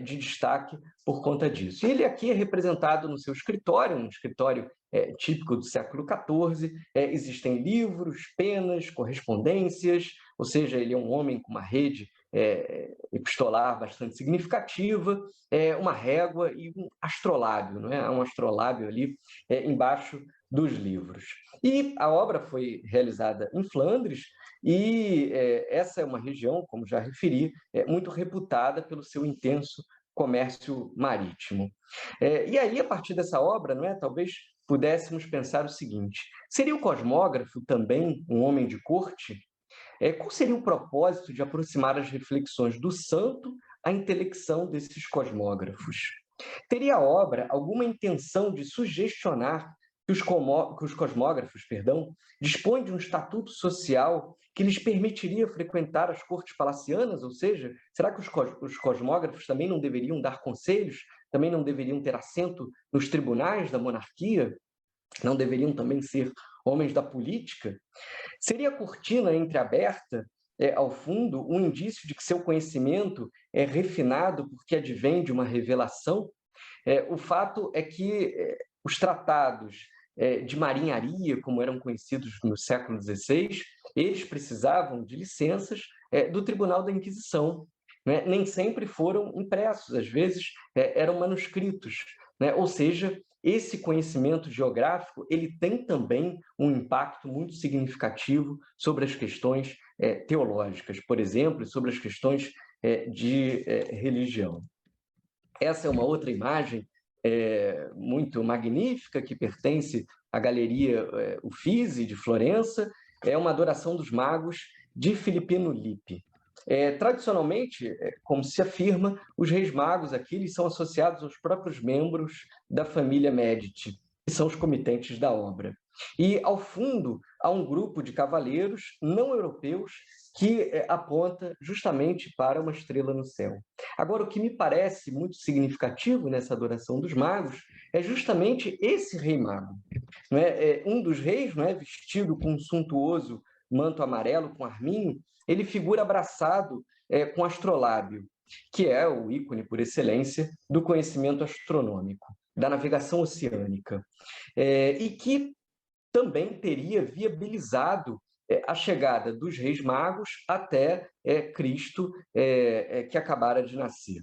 de destaque por conta disso. E ele aqui é representado no seu escritório, um escritório típico do século XIV, existem livros, penas, correspondências, ou seja, ele é um homem com uma rede epistolar bastante significativa, uma régua e um astrolábio, não é? Há um astrolábio ali embaixo dos livros. E a obra foi realizada em Flandres, e essa é uma região, como já referi, muito reputada pelo seu intenso comércio marítimo. E aí, a partir dessa obra, não é, talvez pudéssemos pensar o seguinte: seria o cosmógrafo também um homem de corte? Qual seria o propósito de aproximar as reflexões do santo à intelecção desses cosmógrafos? Teria a obra alguma intenção de sugestionar que os cosmógrafos, dispõem de um estatuto social que lhes permitiria frequentar as cortes palacianas? Ou seja, será que os cosmógrafos também não deveriam dar conselhos? Também não deveriam ter assento nos tribunais da monarquia? Não deveriam também ser homens da política? Seria a cortina entreaberta, ao fundo, um indício de que seu conhecimento é refinado porque advém de uma revelação? O fato é que os tratados de marinharia, como eram conhecidos no século XVI, eles precisavam de licenças do Tribunal da Inquisição, né? Nem sempre foram impressos, às vezes eram manuscritos, né? Ou seja, esse conhecimento geográfico ele tem também um impacto muito significativo sobre as questões teológicas, por exemplo, e sobre as questões de religião. Essa é uma outra imagem muito magnífica que pertence à Galeria Uffizi, de Florença, é uma adoração dos magos de Filippino Lippi. Tradicionalmente, como se afirma, os reis magos aqui eles são associados aos próprios membros da família Medici, que são os comitentes da obra. E, ao fundo, há um grupo de cavaleiros não europeus que aponta justamente para uma estrela no céu. Agora, o que me parece muito significativo nessa adoração dos magos é justamente esse rei mago. Não é? Um dos reis, não é, vestido com um suntuoso manto amarelo com arminho, ele figura abraçado com astrolábio, que é o ícone por excelência do conhecimento astronômico, da navegação oceânica, e que também teria viabilizado a chegada dos reis magos até Cristo, que acabara de nascer.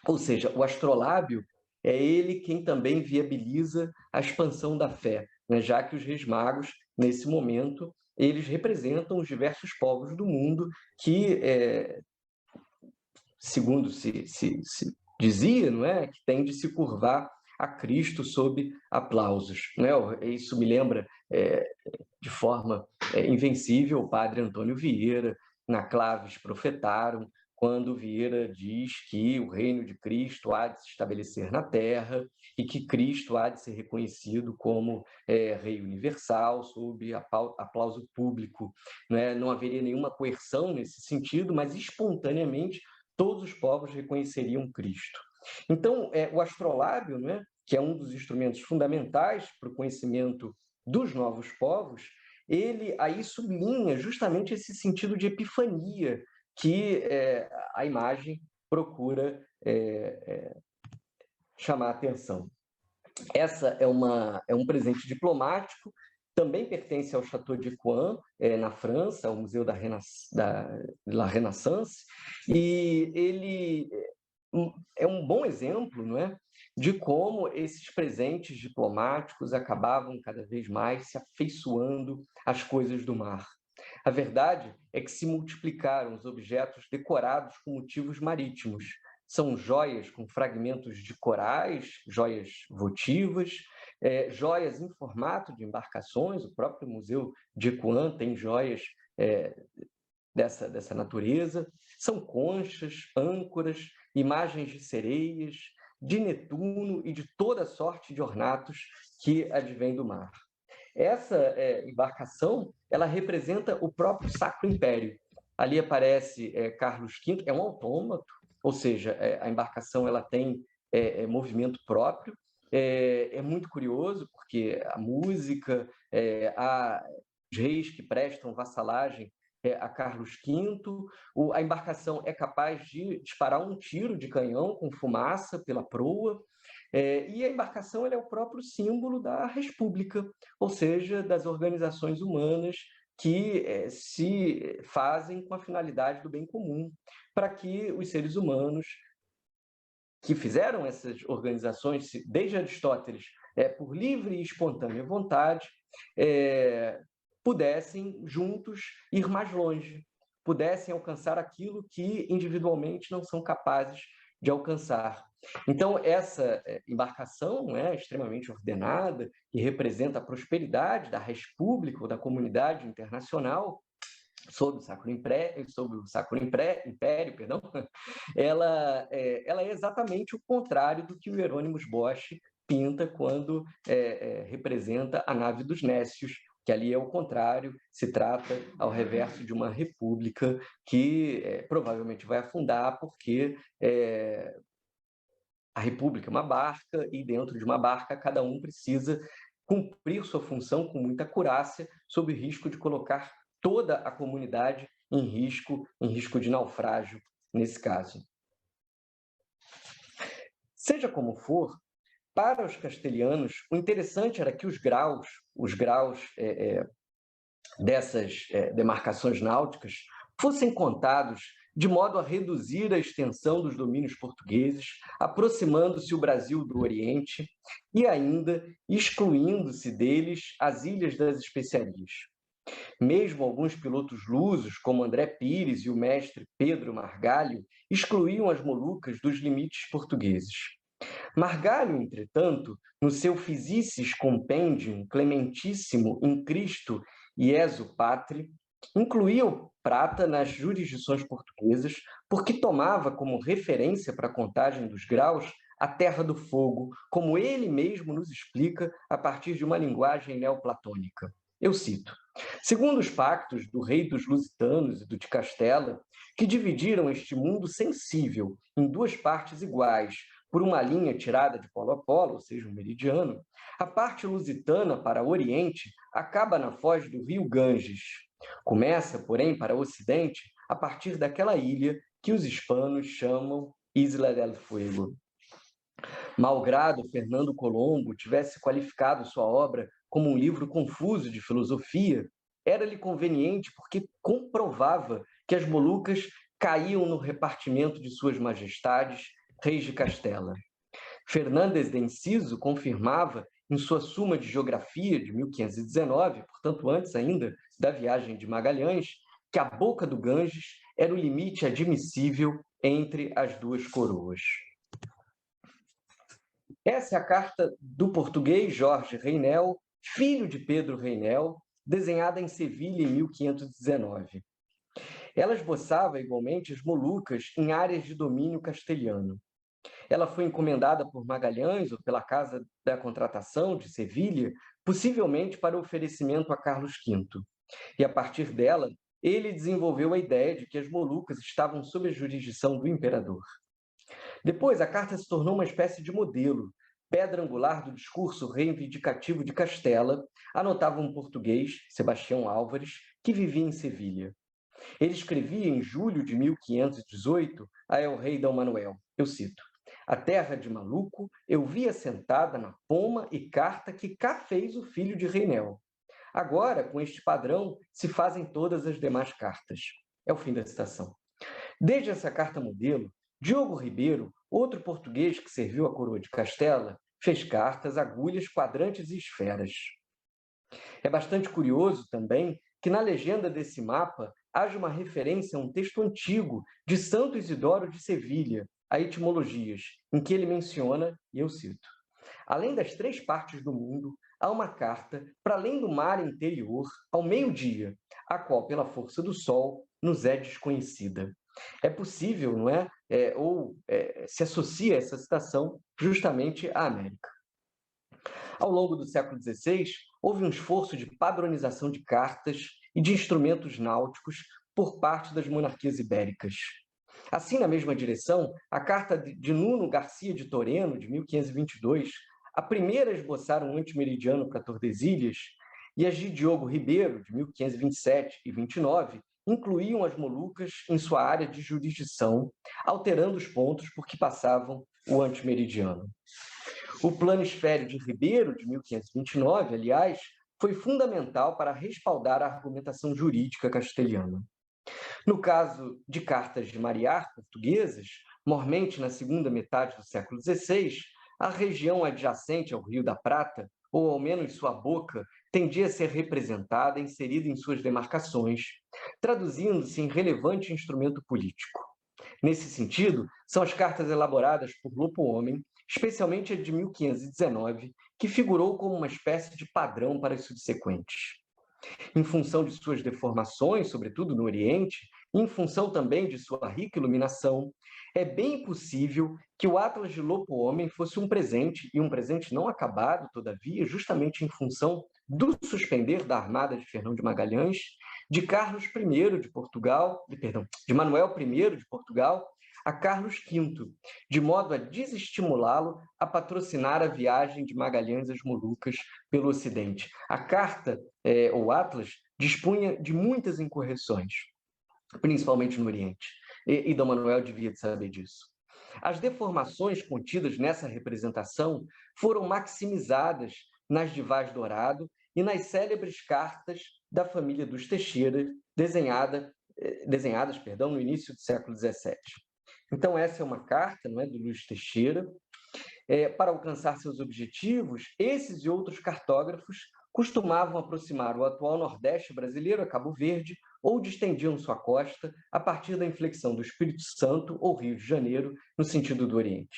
Ou seja, o astrolábio é ele quem também viabiliza a expansão da fé, né? Já que os reis magos, nesse momento, eles representam os diversos povos do mundo que, segundo se dizia, não é, que tem de se curvar a Cristo sob aplausos. Não é? Isso me lembra de forma invencível o padre Antônio Vieira, na Claves Profetarum, quando Vieira diz que o reino de Cristo há de se estabelecer na Terra e que Cristo há de ser reconhecido como Rei universal, sob aplauso público. Não haveria nenhuma coerção nesse sentido, mas espontaneamente todos os povos reconheceriam Cristo. Então, o astrolábio, que é um dos instrumentos fundamentais para o conhecimento dos novos povos, ele aí sublinha justamente esse sentido de epifania que a imagem procura chamar a atenção. Essa é um presente diplomático, também pertence ao Château de Ecouen, na França, ao Museu da La Renaissance, e ele é um bom exemplo, não é, de como esses presentes diplomáticos acabavam cada vez mais se afeiçoando às coisas do mar. A verdade é que se multiplicaram os objetos decorados com motivos marítimos. São joias com fragmentos de corais, joias votivas, joias em formato de embarcações. O próprio Museu de Ecouen tem joias dessa natureza. São conchas, âncoras, imagens de sereias, de Netuno e de toda sorte de ornatos que advêm do mar. Essa embarcação, ela representa o próprio Sacro Império. Ali aparece Carlos V, é um autômato, ou seja, a embarcação ela tem movimento próprio. É muito curioso, porque a música, há os reis que prestam vassalagem a Carlos V, a embarcação é capaz de disparar um tiro de canhão com fumaça pela proa, e a embarcação é o próprio símbolo da República, ou seja, das organizações humanas que se fazem com a finalidade do bem comum, para que os seres humanos que fizeram essas organizações, desde Aristóteles, por livre e espontânea vontade, pudessem juntos ir mais longe, pudessem alcançar aquilo que individualmente não são capazes de alcançar. Então, essa embarcação extremamente ordenada, que representa a prosperidade da República ou da comunidade internacional, sob o Sacro Império, perdão, ela é exatamente o contrário do que o Hieronymus Bosch pinta quando representa a nave dos Nécios, que ali é o contrário, se trata ao reverso de uma república que provavelmente vai afundar, porque a república é uma barca e dentro de uma barca cada um precisa cumprir sua função com muita acurácia, sob o risco de colocar toda a comunidade em risco de naufrágio nesse caso. Seja como for, Para os castelhanos, o interessante era que os graus dessas demarcações náuticas fossem contados de modo a reduzir a extensão dos domínios portugueses, aproximando-se o Brasil do Oriente e ainda excluindo-se deles as Ilhas das Especiarias. Mesmo alguns pilotos lusos, como André Pires e o mestre Pedro Margalho, excluíam as Molucas dos limites portugueses. Margalho, entretanto, no seu Physicis Compendium Clementissimo in Christo Iesu Patri, incluía o prata nas jurisdições portuguesas porque tomava como referência para a contagem dos graus a Terra do Fogo, como ele mesmo nos explica a partir de uma linguagem neoplatônica. Eu cito: segundo os pactos do rei dos Lusitanos e do de Castela, que dividiram este mundo sensível em duas partes iguais, por uma linha tirada de polo a polo, ou seja, um meridiano, a parte lusitana para o oriente acaba na foz do rio Ganges. Começa, porém, para o ocidente, a partir daquela ilha que os hispanos chamam Isla del Fuego. Malgrado Fernando Colombo tivesse qualificado sua obra como um livro confuso de filosofia, era-lhe conveniente porque comprovava que as Molucas caíam no repartimento de suas majestades, reis de Castela. Fernandes de Enciso confirmava, em sua Suma de Geografia de 1519, portanto antes ainda da viagem de Magalhães, que a boca do Ganges era o limite admissível entre as duas coroas. Essa é a carta do português Jorge Reinel, filho de Pedro Reinel, desenhada em Sevilha em 1519. Ela esboçava igualmente as Molucas em áreas de domínio castelhano. Ela foi encomendada por Magalhães ou pela Casa da Contratação de Sevilha, possivelmente para oferecimento a Carlos V. E a partir dela, ele desenvolveu a ideia de que as Molucas estavam sob a jurisdição do imperador. Depois, a carta se tornou uma espécie de modelo, pedra angular do discurso reivindicativo de Castela, anotava um português, Sebastião Álvares, que vivia em Sevilha. Ele escrevia em julho de 1518 a El Rei Dom Manuel, eu cito: a terra de Maluco eu vi assentada na poma e carta que cá fez o filho de Reinel. Agora, com este padrão, se fazem todas as demais cartas. É o fim da citação. Desde essa carta modelo, Diogo Ribeiro, outro português que serviu à coroa de Castela, fez cartas, agulhas, quadrantes e esferas. É bastante curioso também que na legenda desse mapa haja uma referência a um texto antigo de Santo Isidoro de Sevilha, a Etimologias, em que ele menciona, e eu cito: além das três partes do mundo, há uma carta para além do mar interior, ao meio-dia, a qual, pela força do sol, nos é desconhecida. É possível, não é? Se associa essa citação justamente à América. Ao longo do século XVI, houve um esforço de padronização de cartas e de instrumentos náuticos por parte das monarquias ibéricas. Assim, na mesma direção, a carta de Nuno Garcia de Toreno, de 1522, a primeira a esboçar um antimeridiano para Tordesilhas, e as de Diogo Ribeiro, de 1527 e 29, incluíam as Molucas em sua área de jurisdição, alterando os pontos por que passavam o antimeridiano. O planisfério de Ribeiro, de 1529, aliás, foi fundamental para respaldar a argumentação jurídica castelhana. No caso de cartas de Mariar portuguesas, mormente na segunda metade do século XVI, a região adjacente ao Rio da Prata, ou ao menos sua boca, tendia a ser representada, inserida em suas demarcações, traduzindo-se em relevante instrumento político. Nesse sentido, são as cartas elaboradas por Lopo Homem, especialmente a de 1519, que figurou como uma espécie de padrão para as subsequentes. Em função de suas deformações, sobretudo no Oriente, e em função também de sua rica iluminação, é bem possível que o Atlas de Lopo Homem fosse um presente, e um presente não acabado, todavia, justamente em função do suspender da armada de Fernão de Magalhães, de Carlos I de Portugal, de Manuel I de Portugal, a Carlos V, de modo a desestimulá-lo a patrocinar a viagem de Magalhães às Molucas pelo Ocidente. A carta, ou Atlas, dispunha de muitas incorreções, principalmente no Oriente, e Dom Manuel devia de saber disso. As deformações contidas nessa representação foram maximizadas nas de Vaz Dourado e nas célebres cartas da família dos Teixeira, desenhadas no início do século XVII. Então, essa é uma carta, não é, do Luiz Teixeira. Para alcançar seus objetivos, esses e outros cartógrafos costumavam aproximar o atual Nordeste brasileiro a Cabo Verde ou distendiam sua costa a partir da inflexão do Espírito Santo ou Rio de Janeiro, no sentido do Oriente.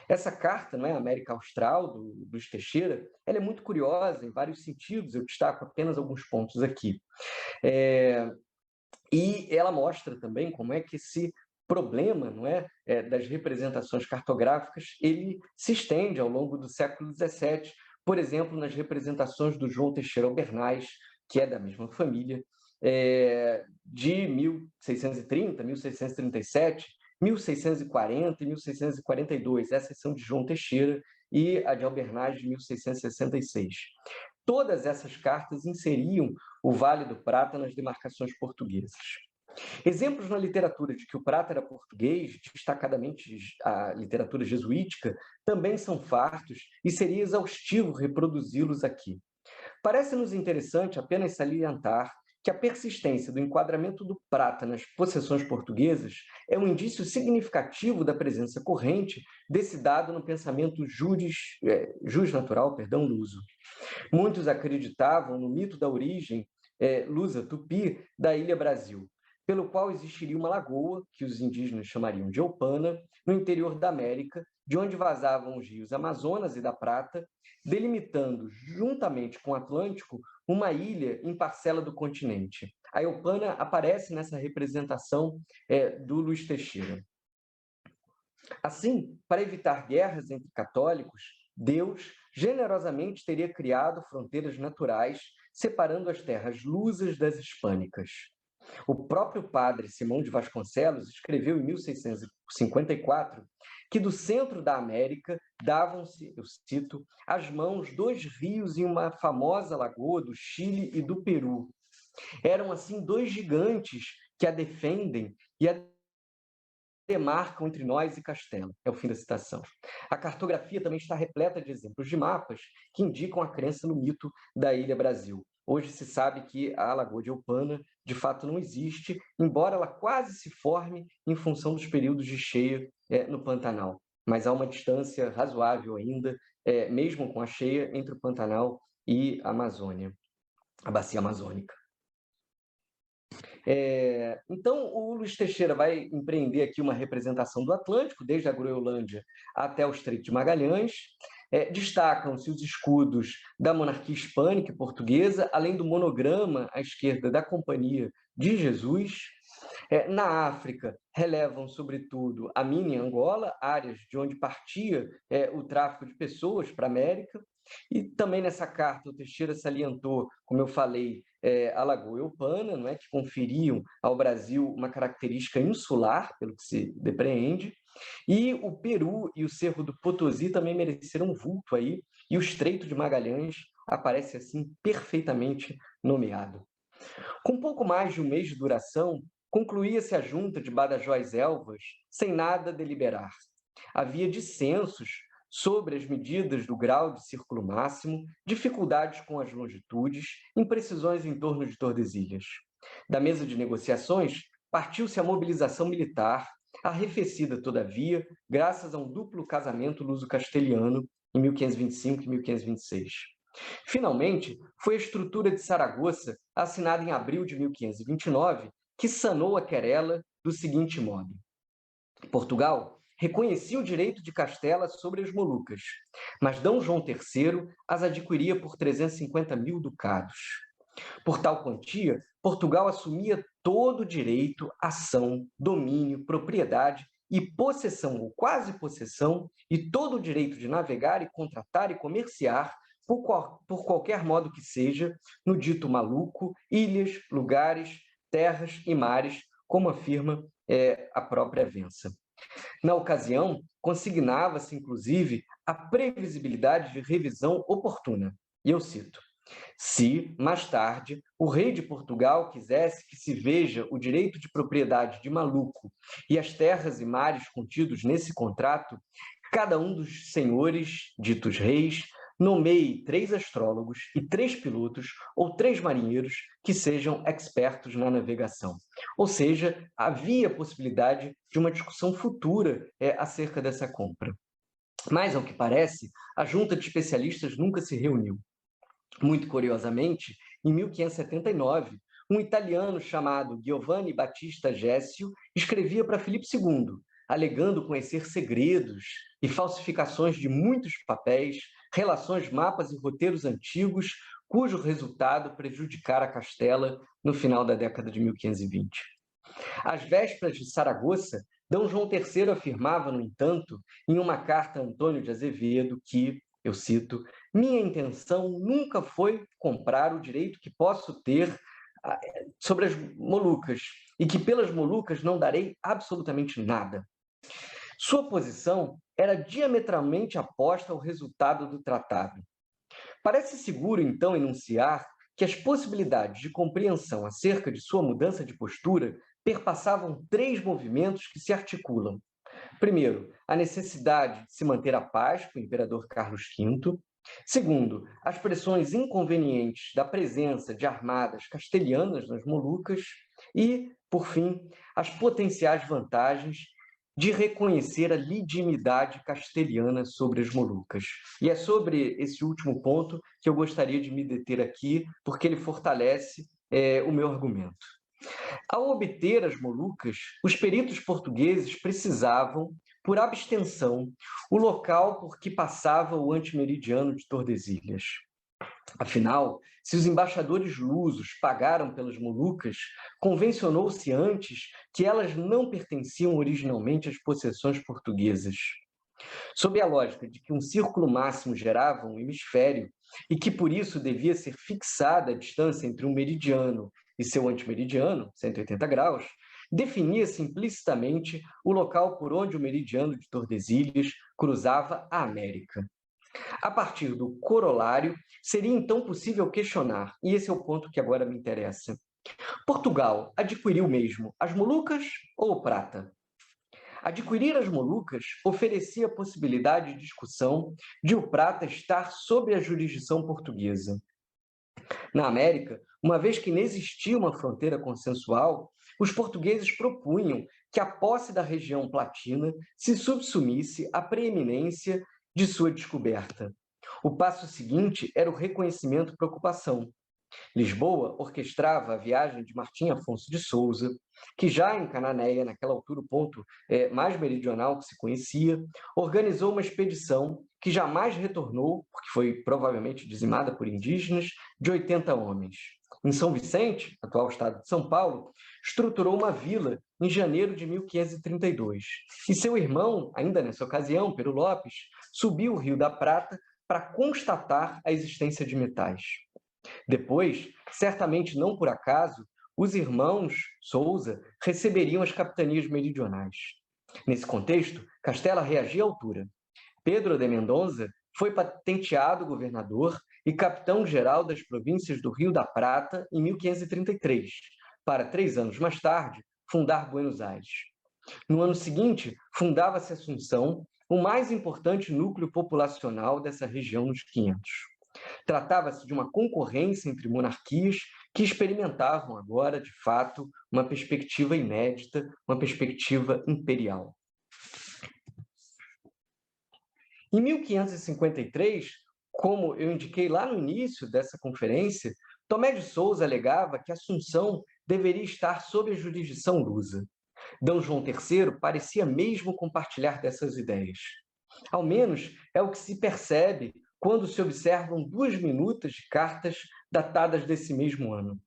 Essa carta, não é, América Austral, do Luiz Teixeira, ela é muito curiosa em vários sentidos, eu destaco apenas alguns pontos aqui. E ela mostra também como é que esse problema, não é, das representações cartográficas, ele se estende ao longo do século XVII, por exemplo, nas representações do João Teixeira Albernaz, que é da mesma família, de 1630, 1637, 1640 e 1642. Essas são de João Teixeira e a de Albernaz de 1666. Todas essas cartas inseriam o Vale do Prata nas demarcações portuguesas. Exemplos na literatura de que o prata era português, destacadamente a literatura jesuítica, também são fartos e seria exaustivo reproduzi-los aqui. Parece-nos interessante apenas salientar que a persistência do enquadramento do prata nas possessões portuguesas é um indício significativo da presença corrente desse dado no pensamento luso. Muitos acreditavam no mito da origem lusa-tupi da Ilha Brasil, pelo qual existiria uma lagoa, que os indígenas chamariam de Eupana, no interior da América, de onde vazavam os rios Amazonas e da Prata, delimitando, juntamente com o Atlântico, uma ilha em parcela do continente. A Eupana aparece nessa representação do Luiz Teixeira. Assim, para evitar guerras entre católicos, Deus generosamente teria criado fronteiras naturais, separando as terras lusas das hispânicas. O próprio padre Simão de Vasconcelos escreveu em 1654 que do centro da América davam-se, eu cito, as mãos dois rios em uma famosa lagoa do Chile e do Peru. Eram, assim, dois gigantes que a defendem e a demarcam entre nós e Castela. É o fim da citação. A cartografia também está repleta de exemplos de mapas que indicam a crença no mito da Ilha Brasil. Hoje se sabe que a Lagoa de Eupana, de fato, não existe, embora ela quase se forme em função dos períodos de cheia no Pantanal. Mas há uma distância razoável ainda, mesmo com a cheia, entre o Pantanal e a Amazônia, a bacia amazônica. Então, o Luiz Teixeira vai empreender aqui uma representação do Atlântico, desde a Groenlândia até o Estreito de Magalhães. Destacam-se os escudos da monarquia hispânica e portuguesa, além do monograma à esquerda da Companhia de Jesus. Na África, relevam, sobretudo, a mini Angola, áreas de onde partia o tráfico de pessoas para a América. E também nessa carta o Teixeira salientou, como eu falei, a Lagoa Eupana, não é, que conferiam ao Brasil uma característica insular, pelo que se depreende, e o Peru e o Cerro do Potosí também mereceram vulto aí, e o Estreito de Magalhães aparece assim perfeitamente nomeado. Com pouco mais de um mês de duração, concluía-se a junta de Badajoz Elvas sem nada deliberar. Havia dissensos sobre as medidas do grau de círculo máximo, dificuldades com as longitudes, imprecisões em torno de Tordesilhas. Da mesa de negociações, partiu-se a mobilização militar, arrefecida, todavia, graças a um duplo casamento luso-castelhano em 1525 e 1526. Finalmente, foi a estrutura de Saragoça, assinada em abril de 1529, que sanou a querela do seguinte modo. Portugal reconhecia o direito de Castela sobre as Molucas, mas D. João III as adquiria por 350 mil ducados. Por tal quantia, Portugal assumia todo o direito, ação, domínio, propriedade e possessão ou quase possessão, e todo o direito de navegar e contratar e comerciar por qualquer modo que seja, no dito maluco, ilhas, lugares, terras e mares, como afirma a própria Vença. Na ocasião, consignava-se, inclusive, a previsibilidade de revisão oportuna. E eu cito: Se, mais tarde, o rei de Portugal quisesse que se veja o direito de propriedade de Maluco e as terras e mares contidos nesse contrato, cada um dos senhores, ditos reis, nomeie 3 astrólogos e 3 pilotos ou 3 marinheiros que sejam expertos na navegação. Ou seja, havia a possibilidade de uma discussão futura acerca dessa compra. Mas, ao que parece, a junta de especialistas nunca se reuniu. Muito curiosamente, em 1579, um italiano chamado Giovanni Battista Géssio escrevia para Filipe II, alegando conhecer segredos e falsificações de muitos papéis, relações, mapas e roteiros antigos, cujo resultado prejudicara Castela no final da década de 1520. Às vésperas de Saragoça, D. João III afirmava, no entanto, em uma carta a Antônio de Azevedo que, eu cito, minha intenção nunca foi comprar o direito que posso ter sobre as Molucas e que pelas Molucas não darei absolutamente nada. Sua posição era diametralmente oposta ao resultado do tratado. Parece seguro, então, enunciar que as possibilidades de compreensão acerca de sua mudança de postura perpassavam 3 movimentos que se articulam. Primeiro, a necessidade de se manter a paz com o imperador Carlos V. Segundo, as pressões inconvenientes da presença de armadas castelhanas nas Molucas. E, por fim, as potenciais vantagens de reconhecer a legitimidade castelhana sobre as Molucas. E é sobre esse último ponto que eu gostaria de me deter aqui, porque ele fortalece o meu argumento. Ao obter as Molucas, os peritos portugueses precisavam, por abstenção, o local por que passava o antimeridiano de Tordesilhas. Afinal, se os embaixadores lusos pagaram pelas Molucas, convencionou-se antes que elas não pertenciam originalmente às possessões portuguesas. Sob a lógica de que um círculo máximo gerava um hemisfério e que, por isso, devia ser fixada a distância entre um meridiano e seu antimeridiano, 180 graus, definia-se implicitamente o local por onde o meridiano de Tordesilhas cruzava a América. A partir do corolário, seria então possível questionar, e esse é o ponto que agora me interessa: Portugal adquiriu mesmo as Molucas ou o prata? Adquirir as Molucas oferecia a possibilidade de discussão de o prata estar sob a jurisdição portuguesa. Na América, uma vez que não existia uma fronteira consensual, os portugueses propunham que a posse da região platina se subsumisse à preeminência de sua descoberta. O passo seguinte era o reconhecimento por ocupação. Lisboa orquestrava a viagem de Martim Afonso de Souza, que já em Cananéia, naquela altura o ponto mais meridional que se conhecia, organizou uma expedição que jamais retornou, porque foi provavelmente dizimada por indígenas, de 80 homens. Em São Vicente, atual estado de São Paulo, estruturou uma vila em janeiro de 1532. E seu irmão, ainda nessa ocasião, Pero Lopes, subiu o Rio da Prata para constatar a existência de metais. Depois, certamente não por acaso, os irmãos Souza receberiam as capitanias meridionais. Nesse contexto, Castela reagia à altura. Pedro de Mendonça foi patenteado governador e capitão-geral das províncias do Rio da Prata em 1533, para 3 anos mais tarde fundar Buenos Aires. No ano seguinte, fundava-se Assunção, o mais importante núcleo populacional dessa região nos 500. Tratava-se de uma concorrência entre monarquias que experimentavam agora, de fato, uma perspectiva inédita, uma perspectiva imperial. Em 1553, como eu indiquei lá no início dessa conferência, Tomé de Souza alegava que Assunção deveria estar sob a jurisdição lusa. D. João III parecia mesmo compartilhar dessas ideias. Ao menos é o que se percebe quando se observam 2 minutas de cartas datadas desse mesmo ano.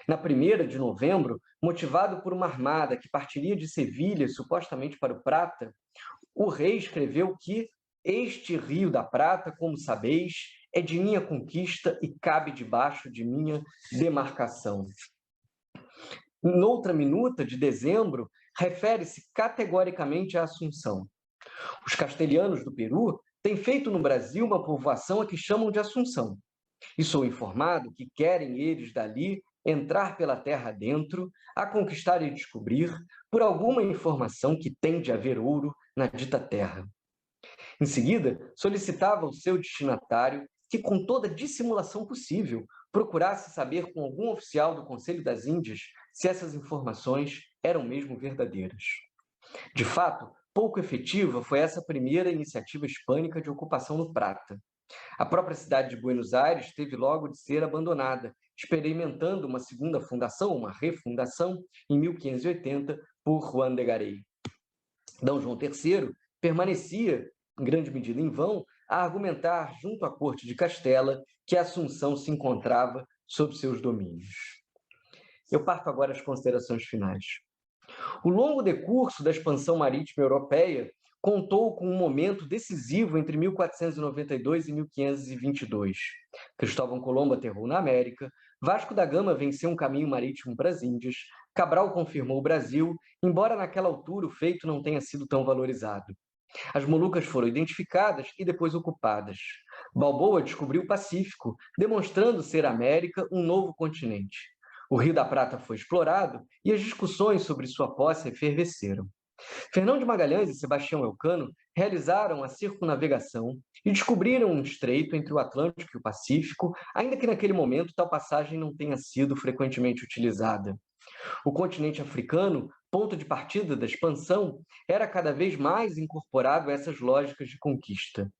Na 1ª de novembro, motivado por uma armada que partiria de Sevilha, supostamente para o Prata, o rei escreveu que este Rio da Prata, como sabeis, é de minha conquista e cabe debaixo de minha demarcação. Noutra minuta de dezembro, refere-se categoricamente à Assunção. Os castelhanos do Peru têm feito no Brasil uma povoação a que chamam de Assunção. E sou informado que querem eles dali entrar pela terra dentro, a conquistar e descobrir, por alguma informação que tem de haver ouro na dita terra. Em seguida, solicitava ao seu destinatário que, com toda a dissimulação possível, procurasse saber com algum oficial do Conselho das Índias se essas informações eram mesmo verdadeiras. De fato, pouco efetiva foi essa primeira iniciativa hispânica de ocupação no Prata. A própria cidade de Buenos Aires teve logo de ser abandonada, experimentando uma segunda fundação, uma refundação, em 1580, por Juan de Garay. D. João III permanecia, em grande medida em vão, a argumentar junto à corte de Castela que a Assunção se encontrava sob seus domínios. Eu parto agora às considerações finais. O longo decurso da expansão marítima europeia contou com um momento decisivo entre 1492 e 1522. Cristóvão Colombo aterrou na América, Vasco da Gama venceu um caminho marítimo para as Índias, Cabral confirmou o Brasil, embora naquela altura o feito não tenha sido tão valorizado. As Molucas foram identificadas e depois ocupadas. Balboa descobriu o Pacífico, demonstrando ser a América um novo continente. O Rio da Prata foi explorado e as discussões sobre sua posse efervesceram. Fernão de Magalhães e Sebastião Elcano realizaram a circunnavegação e descobriram um estreito entre o Atlântico e o Pacífico, ainda que naquele momento tal passagem não tenha sido frequentemente utilizada. O continente africano, ponto de partida da expansão, era cada vez mais incorporado a essas lógicas de conquista.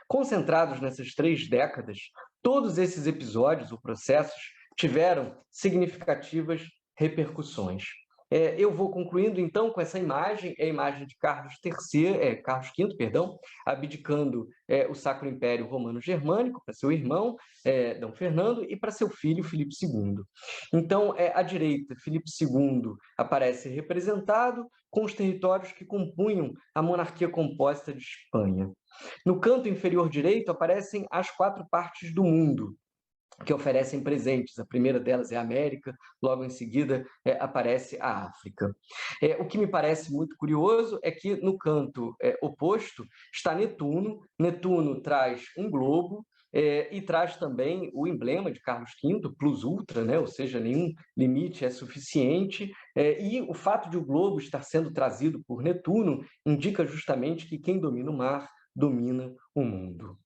Concentrados nessas 3 décadas, todos esses episódios ou processos tiveram significativas repercussões. Eu vou concluindo, então, com essa imagem, é a imagem de Carlos V, abdicando o Sacro Império Romano-Germânico para seu irmão, D. Fernando, e para seu filho, Filipe II. Então, à direita, Filipe II aparece representado com os territórios que compunham a monarquia composta de Espanha. No canto inferior direito aparecem as 4 partes do mundo que oferecem presentes. A primeira delas é a América, logo em seguida aparece a África. O que me parece muito curioso é que no canto oposto está Netuno. Netuno traz um globo e traz também o emblema de Carlos V, plus ultra, né? Ou seja, nenhum limite é suficiente, e o fato de o globo estar sendo trazido por Netuno indica justamente que quem domina o mar domina o mundo.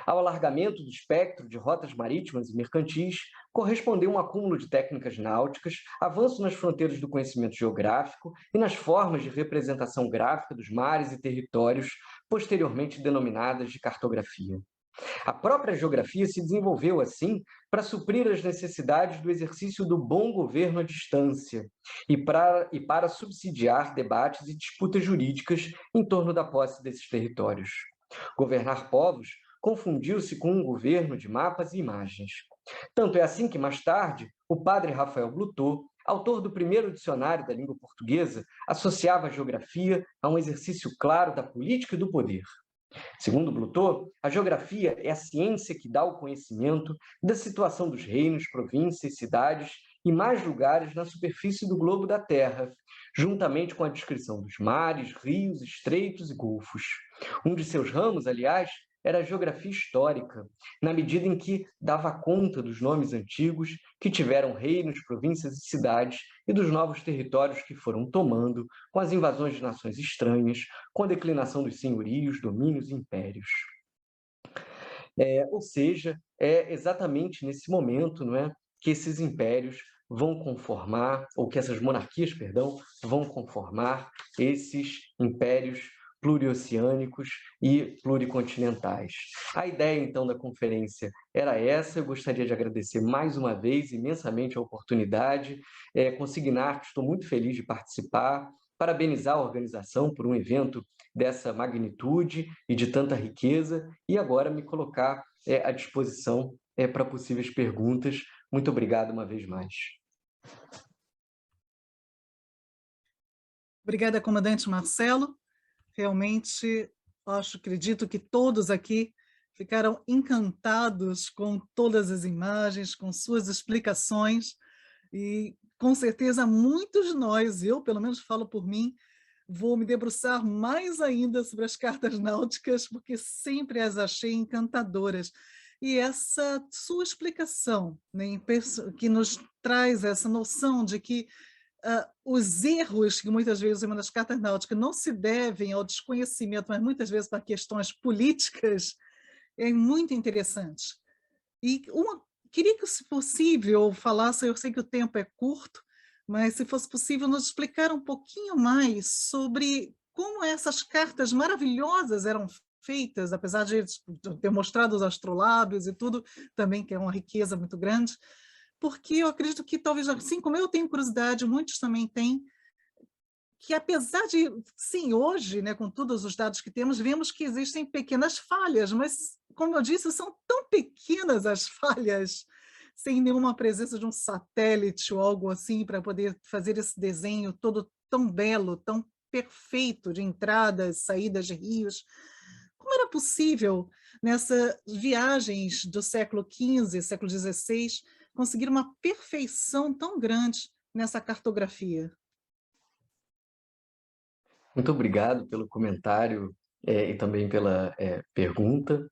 Ao alargamento do espectro de rotas marítimas e mercantis, correspondeu um acúmulo de técnicas náuticas, avanço nas fronteiras do conhecimento geográfico e nas formas de representação gráfica dos mares e territórios, posteriormente denominadas de cartografia. A própria geografia se desenvolveu, assim, para suprir as necessidades do exercício do bom governo à distância e para subsidiar debates e disputas jurídicas em torno da posse desses territórios. Governar povos confundiu-se com um governo de mapas e imagens. Tanto é assim que, mais tarde, o padre Rafael Blutot, autor do primeiro dicionário da língua portuguesa, associava a geografia a um exercício claro da política e do poder. Segundo Blutot, a geografia é a ciência que dá o conhecimento da situação dos reinos, províncias, cidades e mais lugares na superfície do globo da Terra, juntamente com a descrição dos mares, rios, estreitos e golfos. Um de seus ramos, aliás, era a geografia histórica, na medida em que dava conta dos nomes antigos que tiveram reinos, províncias e cidades e dos novos territórios que foram tomando com as invasões de nações estranhas, com a declinação dos senhorios, domínios e impérios. Ou seja, é exatamente nesse momento, não é, que esses impérios vão conformar, ou que essas monarquias, perdão, vão conformar esses impérios plurioceânicos e pluricontinentais. A ideia, então, da conferência era essa. Eu gostaria de agradecer mais uma vez imensamente a oportunidade, consignar que estou muito feliz de participar, parabenizar a organização por um evento dessa magnitude e de tanta riqueza, e agora me colocar à disposição para possíveis perguntas. Muito obrigado uma vez mais. Obrigada, comandante Marcelo. Realmente, acredito que todos aqui ficaram encantados com todas as imagens, com suas explicações, e com certeza muitos de nós, eu pelo menos falo por mim, vou me debruçar mais ainda sobre as cartas náuticas, porque sempre as achei encantadoras. e essa sua explicação, né, que nos traz essa noção de que os erros que muitas vezes vemos nas cartas náuticas não se devem ao desconhecimento, mas muitas vezes para questões políticas, é muito interessante. E queria que, se possível, falasse, eu sei que o tempo é curto, mas se fosse possível nos explicar um pouquinho mais sobre como essas cartas maravilhosas eram feitas, apesar de ter mostrado os astrolábios e tudo, também que é uma riqueza muito grande, porque eu acredito que talvez, assim como eu tenho curiosidade, muitos também têm, que apesar de, sim, hoje, né, com todos os dados que temos, vemos que existem pequenas falhas, mas, como eu disse, são tão pequenas as falhas, sem nenhuma presença de um satélite ou algo assim, para poder fazer esse desenho todo tão belo, tão perfeito, de entradas, saídas de rios. Como era possível, nessas viagens do século XV, século XVI, conseguir uma perfeição tão grande nessa cartografia? Muito obrigado pelo comentário, e também pela, pergunta.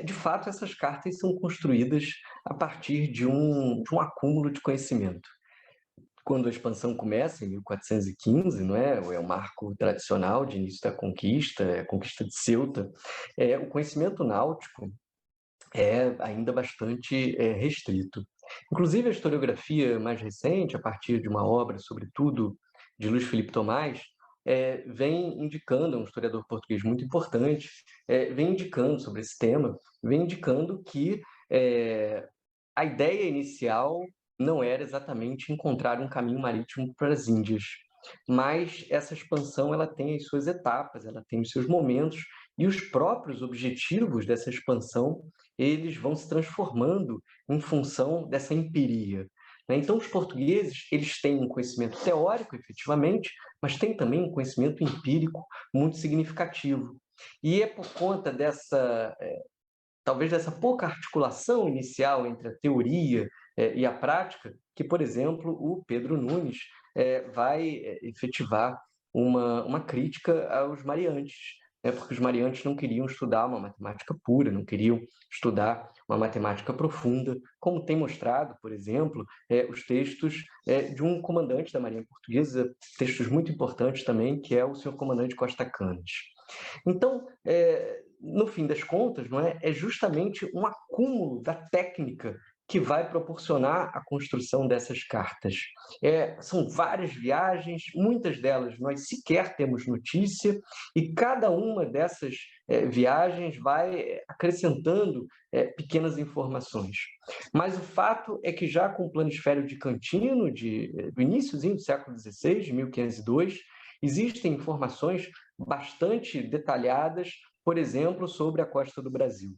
De fato, essas cartas são construídas a partir de um acúmulo de conhecimento. Quando a expansão começa, em 1415, não é? É o marco tradicional de início da conquista, a conquista de Ceuta, o conhecimento náutico é ainda bastante, restrito. Inclusive, a historiografia mais recente, a partir de uma obra, sobretudo, de Luís Felipe Tomás, vem indicando, é um historiador português muito importante, vem indicando sobre esse tema, vem indicando que a ideia inicial não era exatamente encontrar um caminho marítimo para as Índias, mas essa expansão ela tem as suas etapas, ela tem os seus momentos, e os próprios objetivos dessa expansão eles vão se transformando em função dessa empiria, né? Então, os portugueses eles têm um conhecimento teórico, efetivamente, mas têm também um conhecimento empírico muito significativo. E é por conta dessa, talvez dessa pouca articulação inicial entre a teoria e a prática, que, por exemplo, o Pedro Nunes vai efetivar uma crítica aos mariantes, né? Porque os mariantes não queriam estudar uma matemática pura, não queriam estudar uma matemática profunda, como tem mostrado, por exemplo, os textos de um comandante da Marinha Portuguesa, textos muito importantes também, que é o senhor comandante Costa Canes. Então, no fim das contas, não é? É justamente um acúmulo da técnica que vai proporcionar a construção dessas cartas. São várias viagens, muitas delas nós sequer temos notícia, e cada uma dessas viagens vai acrescentando pequenas informações. Mas o fato é que já com o planisfério de Cantino, do iníciozinho do século XVI, de 1502, existem informações bastante detalhadas, por exemplo, sobre a costa do Brasil.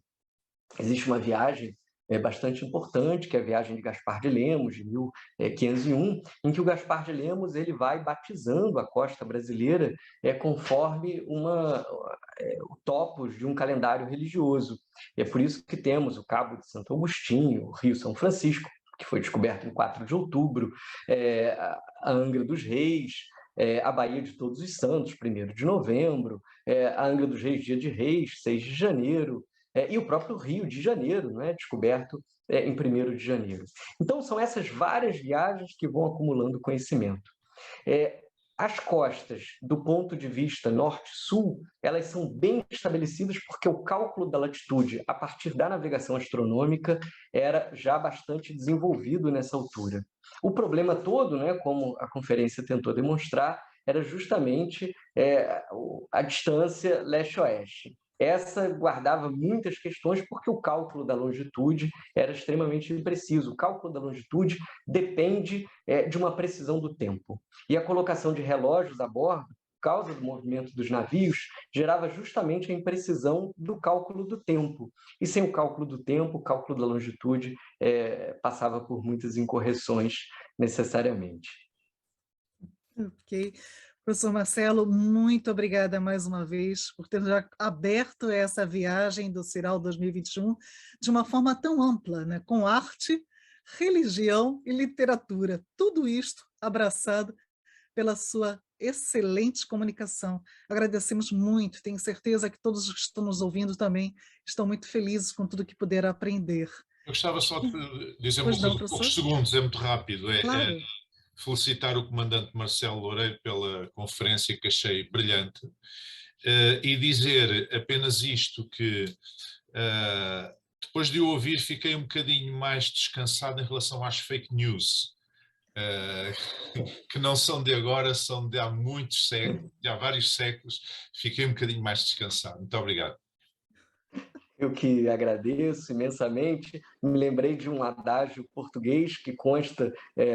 Existe uma viagem bastante importante, que é a viagem de Gaspar de Lemos, de 1501, em que o Gaspar de Lemos ele vai batizando a costa brasileira conforme o topos de um calendário religioso. E é por isso que temos o Cabo de Santo Agostinho, o Rio São Francisco, que foi descoberto em 4 de outubro, a Angra dos Reis, a Baía de Todos os Santos, 1º de novembro, a Angra dos Reis, Dia de Reis, 6 de janeiro, e o próprio Rio de Janeiro, não é? Descoberto em 1º de janeiro. Então, são essas várias viagens que vão acumulando conhecimento. As costas, do ponto de vista norte-sul, elas são bem estabelecidas porque o cálculo da latitude, a partir da navegação astronômica, era já bastante desenvolvido nessa altura. O problema todo, né, como a conferência tentou demonstrar, era justamente a distância leste-oeste. Essa guardava muitas questões porque o cálculo da longitude era extremamente impreciso. O cálculo da longitude depende de uma precisão do tempo. E a colocação de relógios a bordo, por causa do movimento dos navios, gerava justamente a imprecisão do cálculo do tempo. E sem o cálculo do tempo, o cálculo da longitude passava por muitas incorreções necessariamente. Ok. Professor Marcelo, muito obrigada mais uma vez por ter já aberto essa viagem do CIRAL 2021 de uma forma tão ampla, né? Com arte, religião e literatura, tudo isto abraçado pela sua excelente comunicação. Agradecemos muito, tenho certeza que todos os que estão nos ouvindo também estão muito felizes com tudo que puderam aprender. Eu gostava só de dizer uma Pois não, coisa, professor? poucos segundos, é muito rápido. Claro. Felicitar o comandante Marcelo Loureiro pela conferência que achei brilhante e dizer apenas isto, que depois de o ouvir fiquei um bocadinho mais descansado em relação às fake news, que não são de agora, são de há muitos séculos, de há vários séculos. Fiquei um bocadinho mais descansado. Muito obrigado. Eu que agradeço imensamente. Me lembrei de um adágio português que consta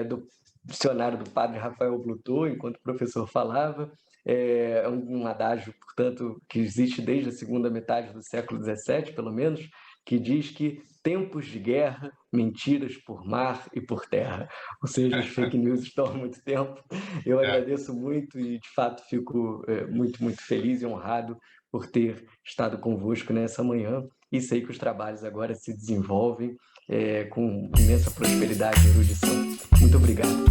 do dicionário do padre Rafael Blutot, enquanto o professor falava. É um adágio, portanto, que existe desde a segunda metade do século XVII, pelo menos, que diz que tempos de guerra, mentiras por mar e por terra. Ou seja, as fake news estão há muito tempo. Eu agradeço muito e, de fato, fico muito, muito feliz e honrado por ter estado convosco nessa manhã, e sei que os trabalhos agora se desenvolvem com imensa prosperidade e erudição. Muito obrigado.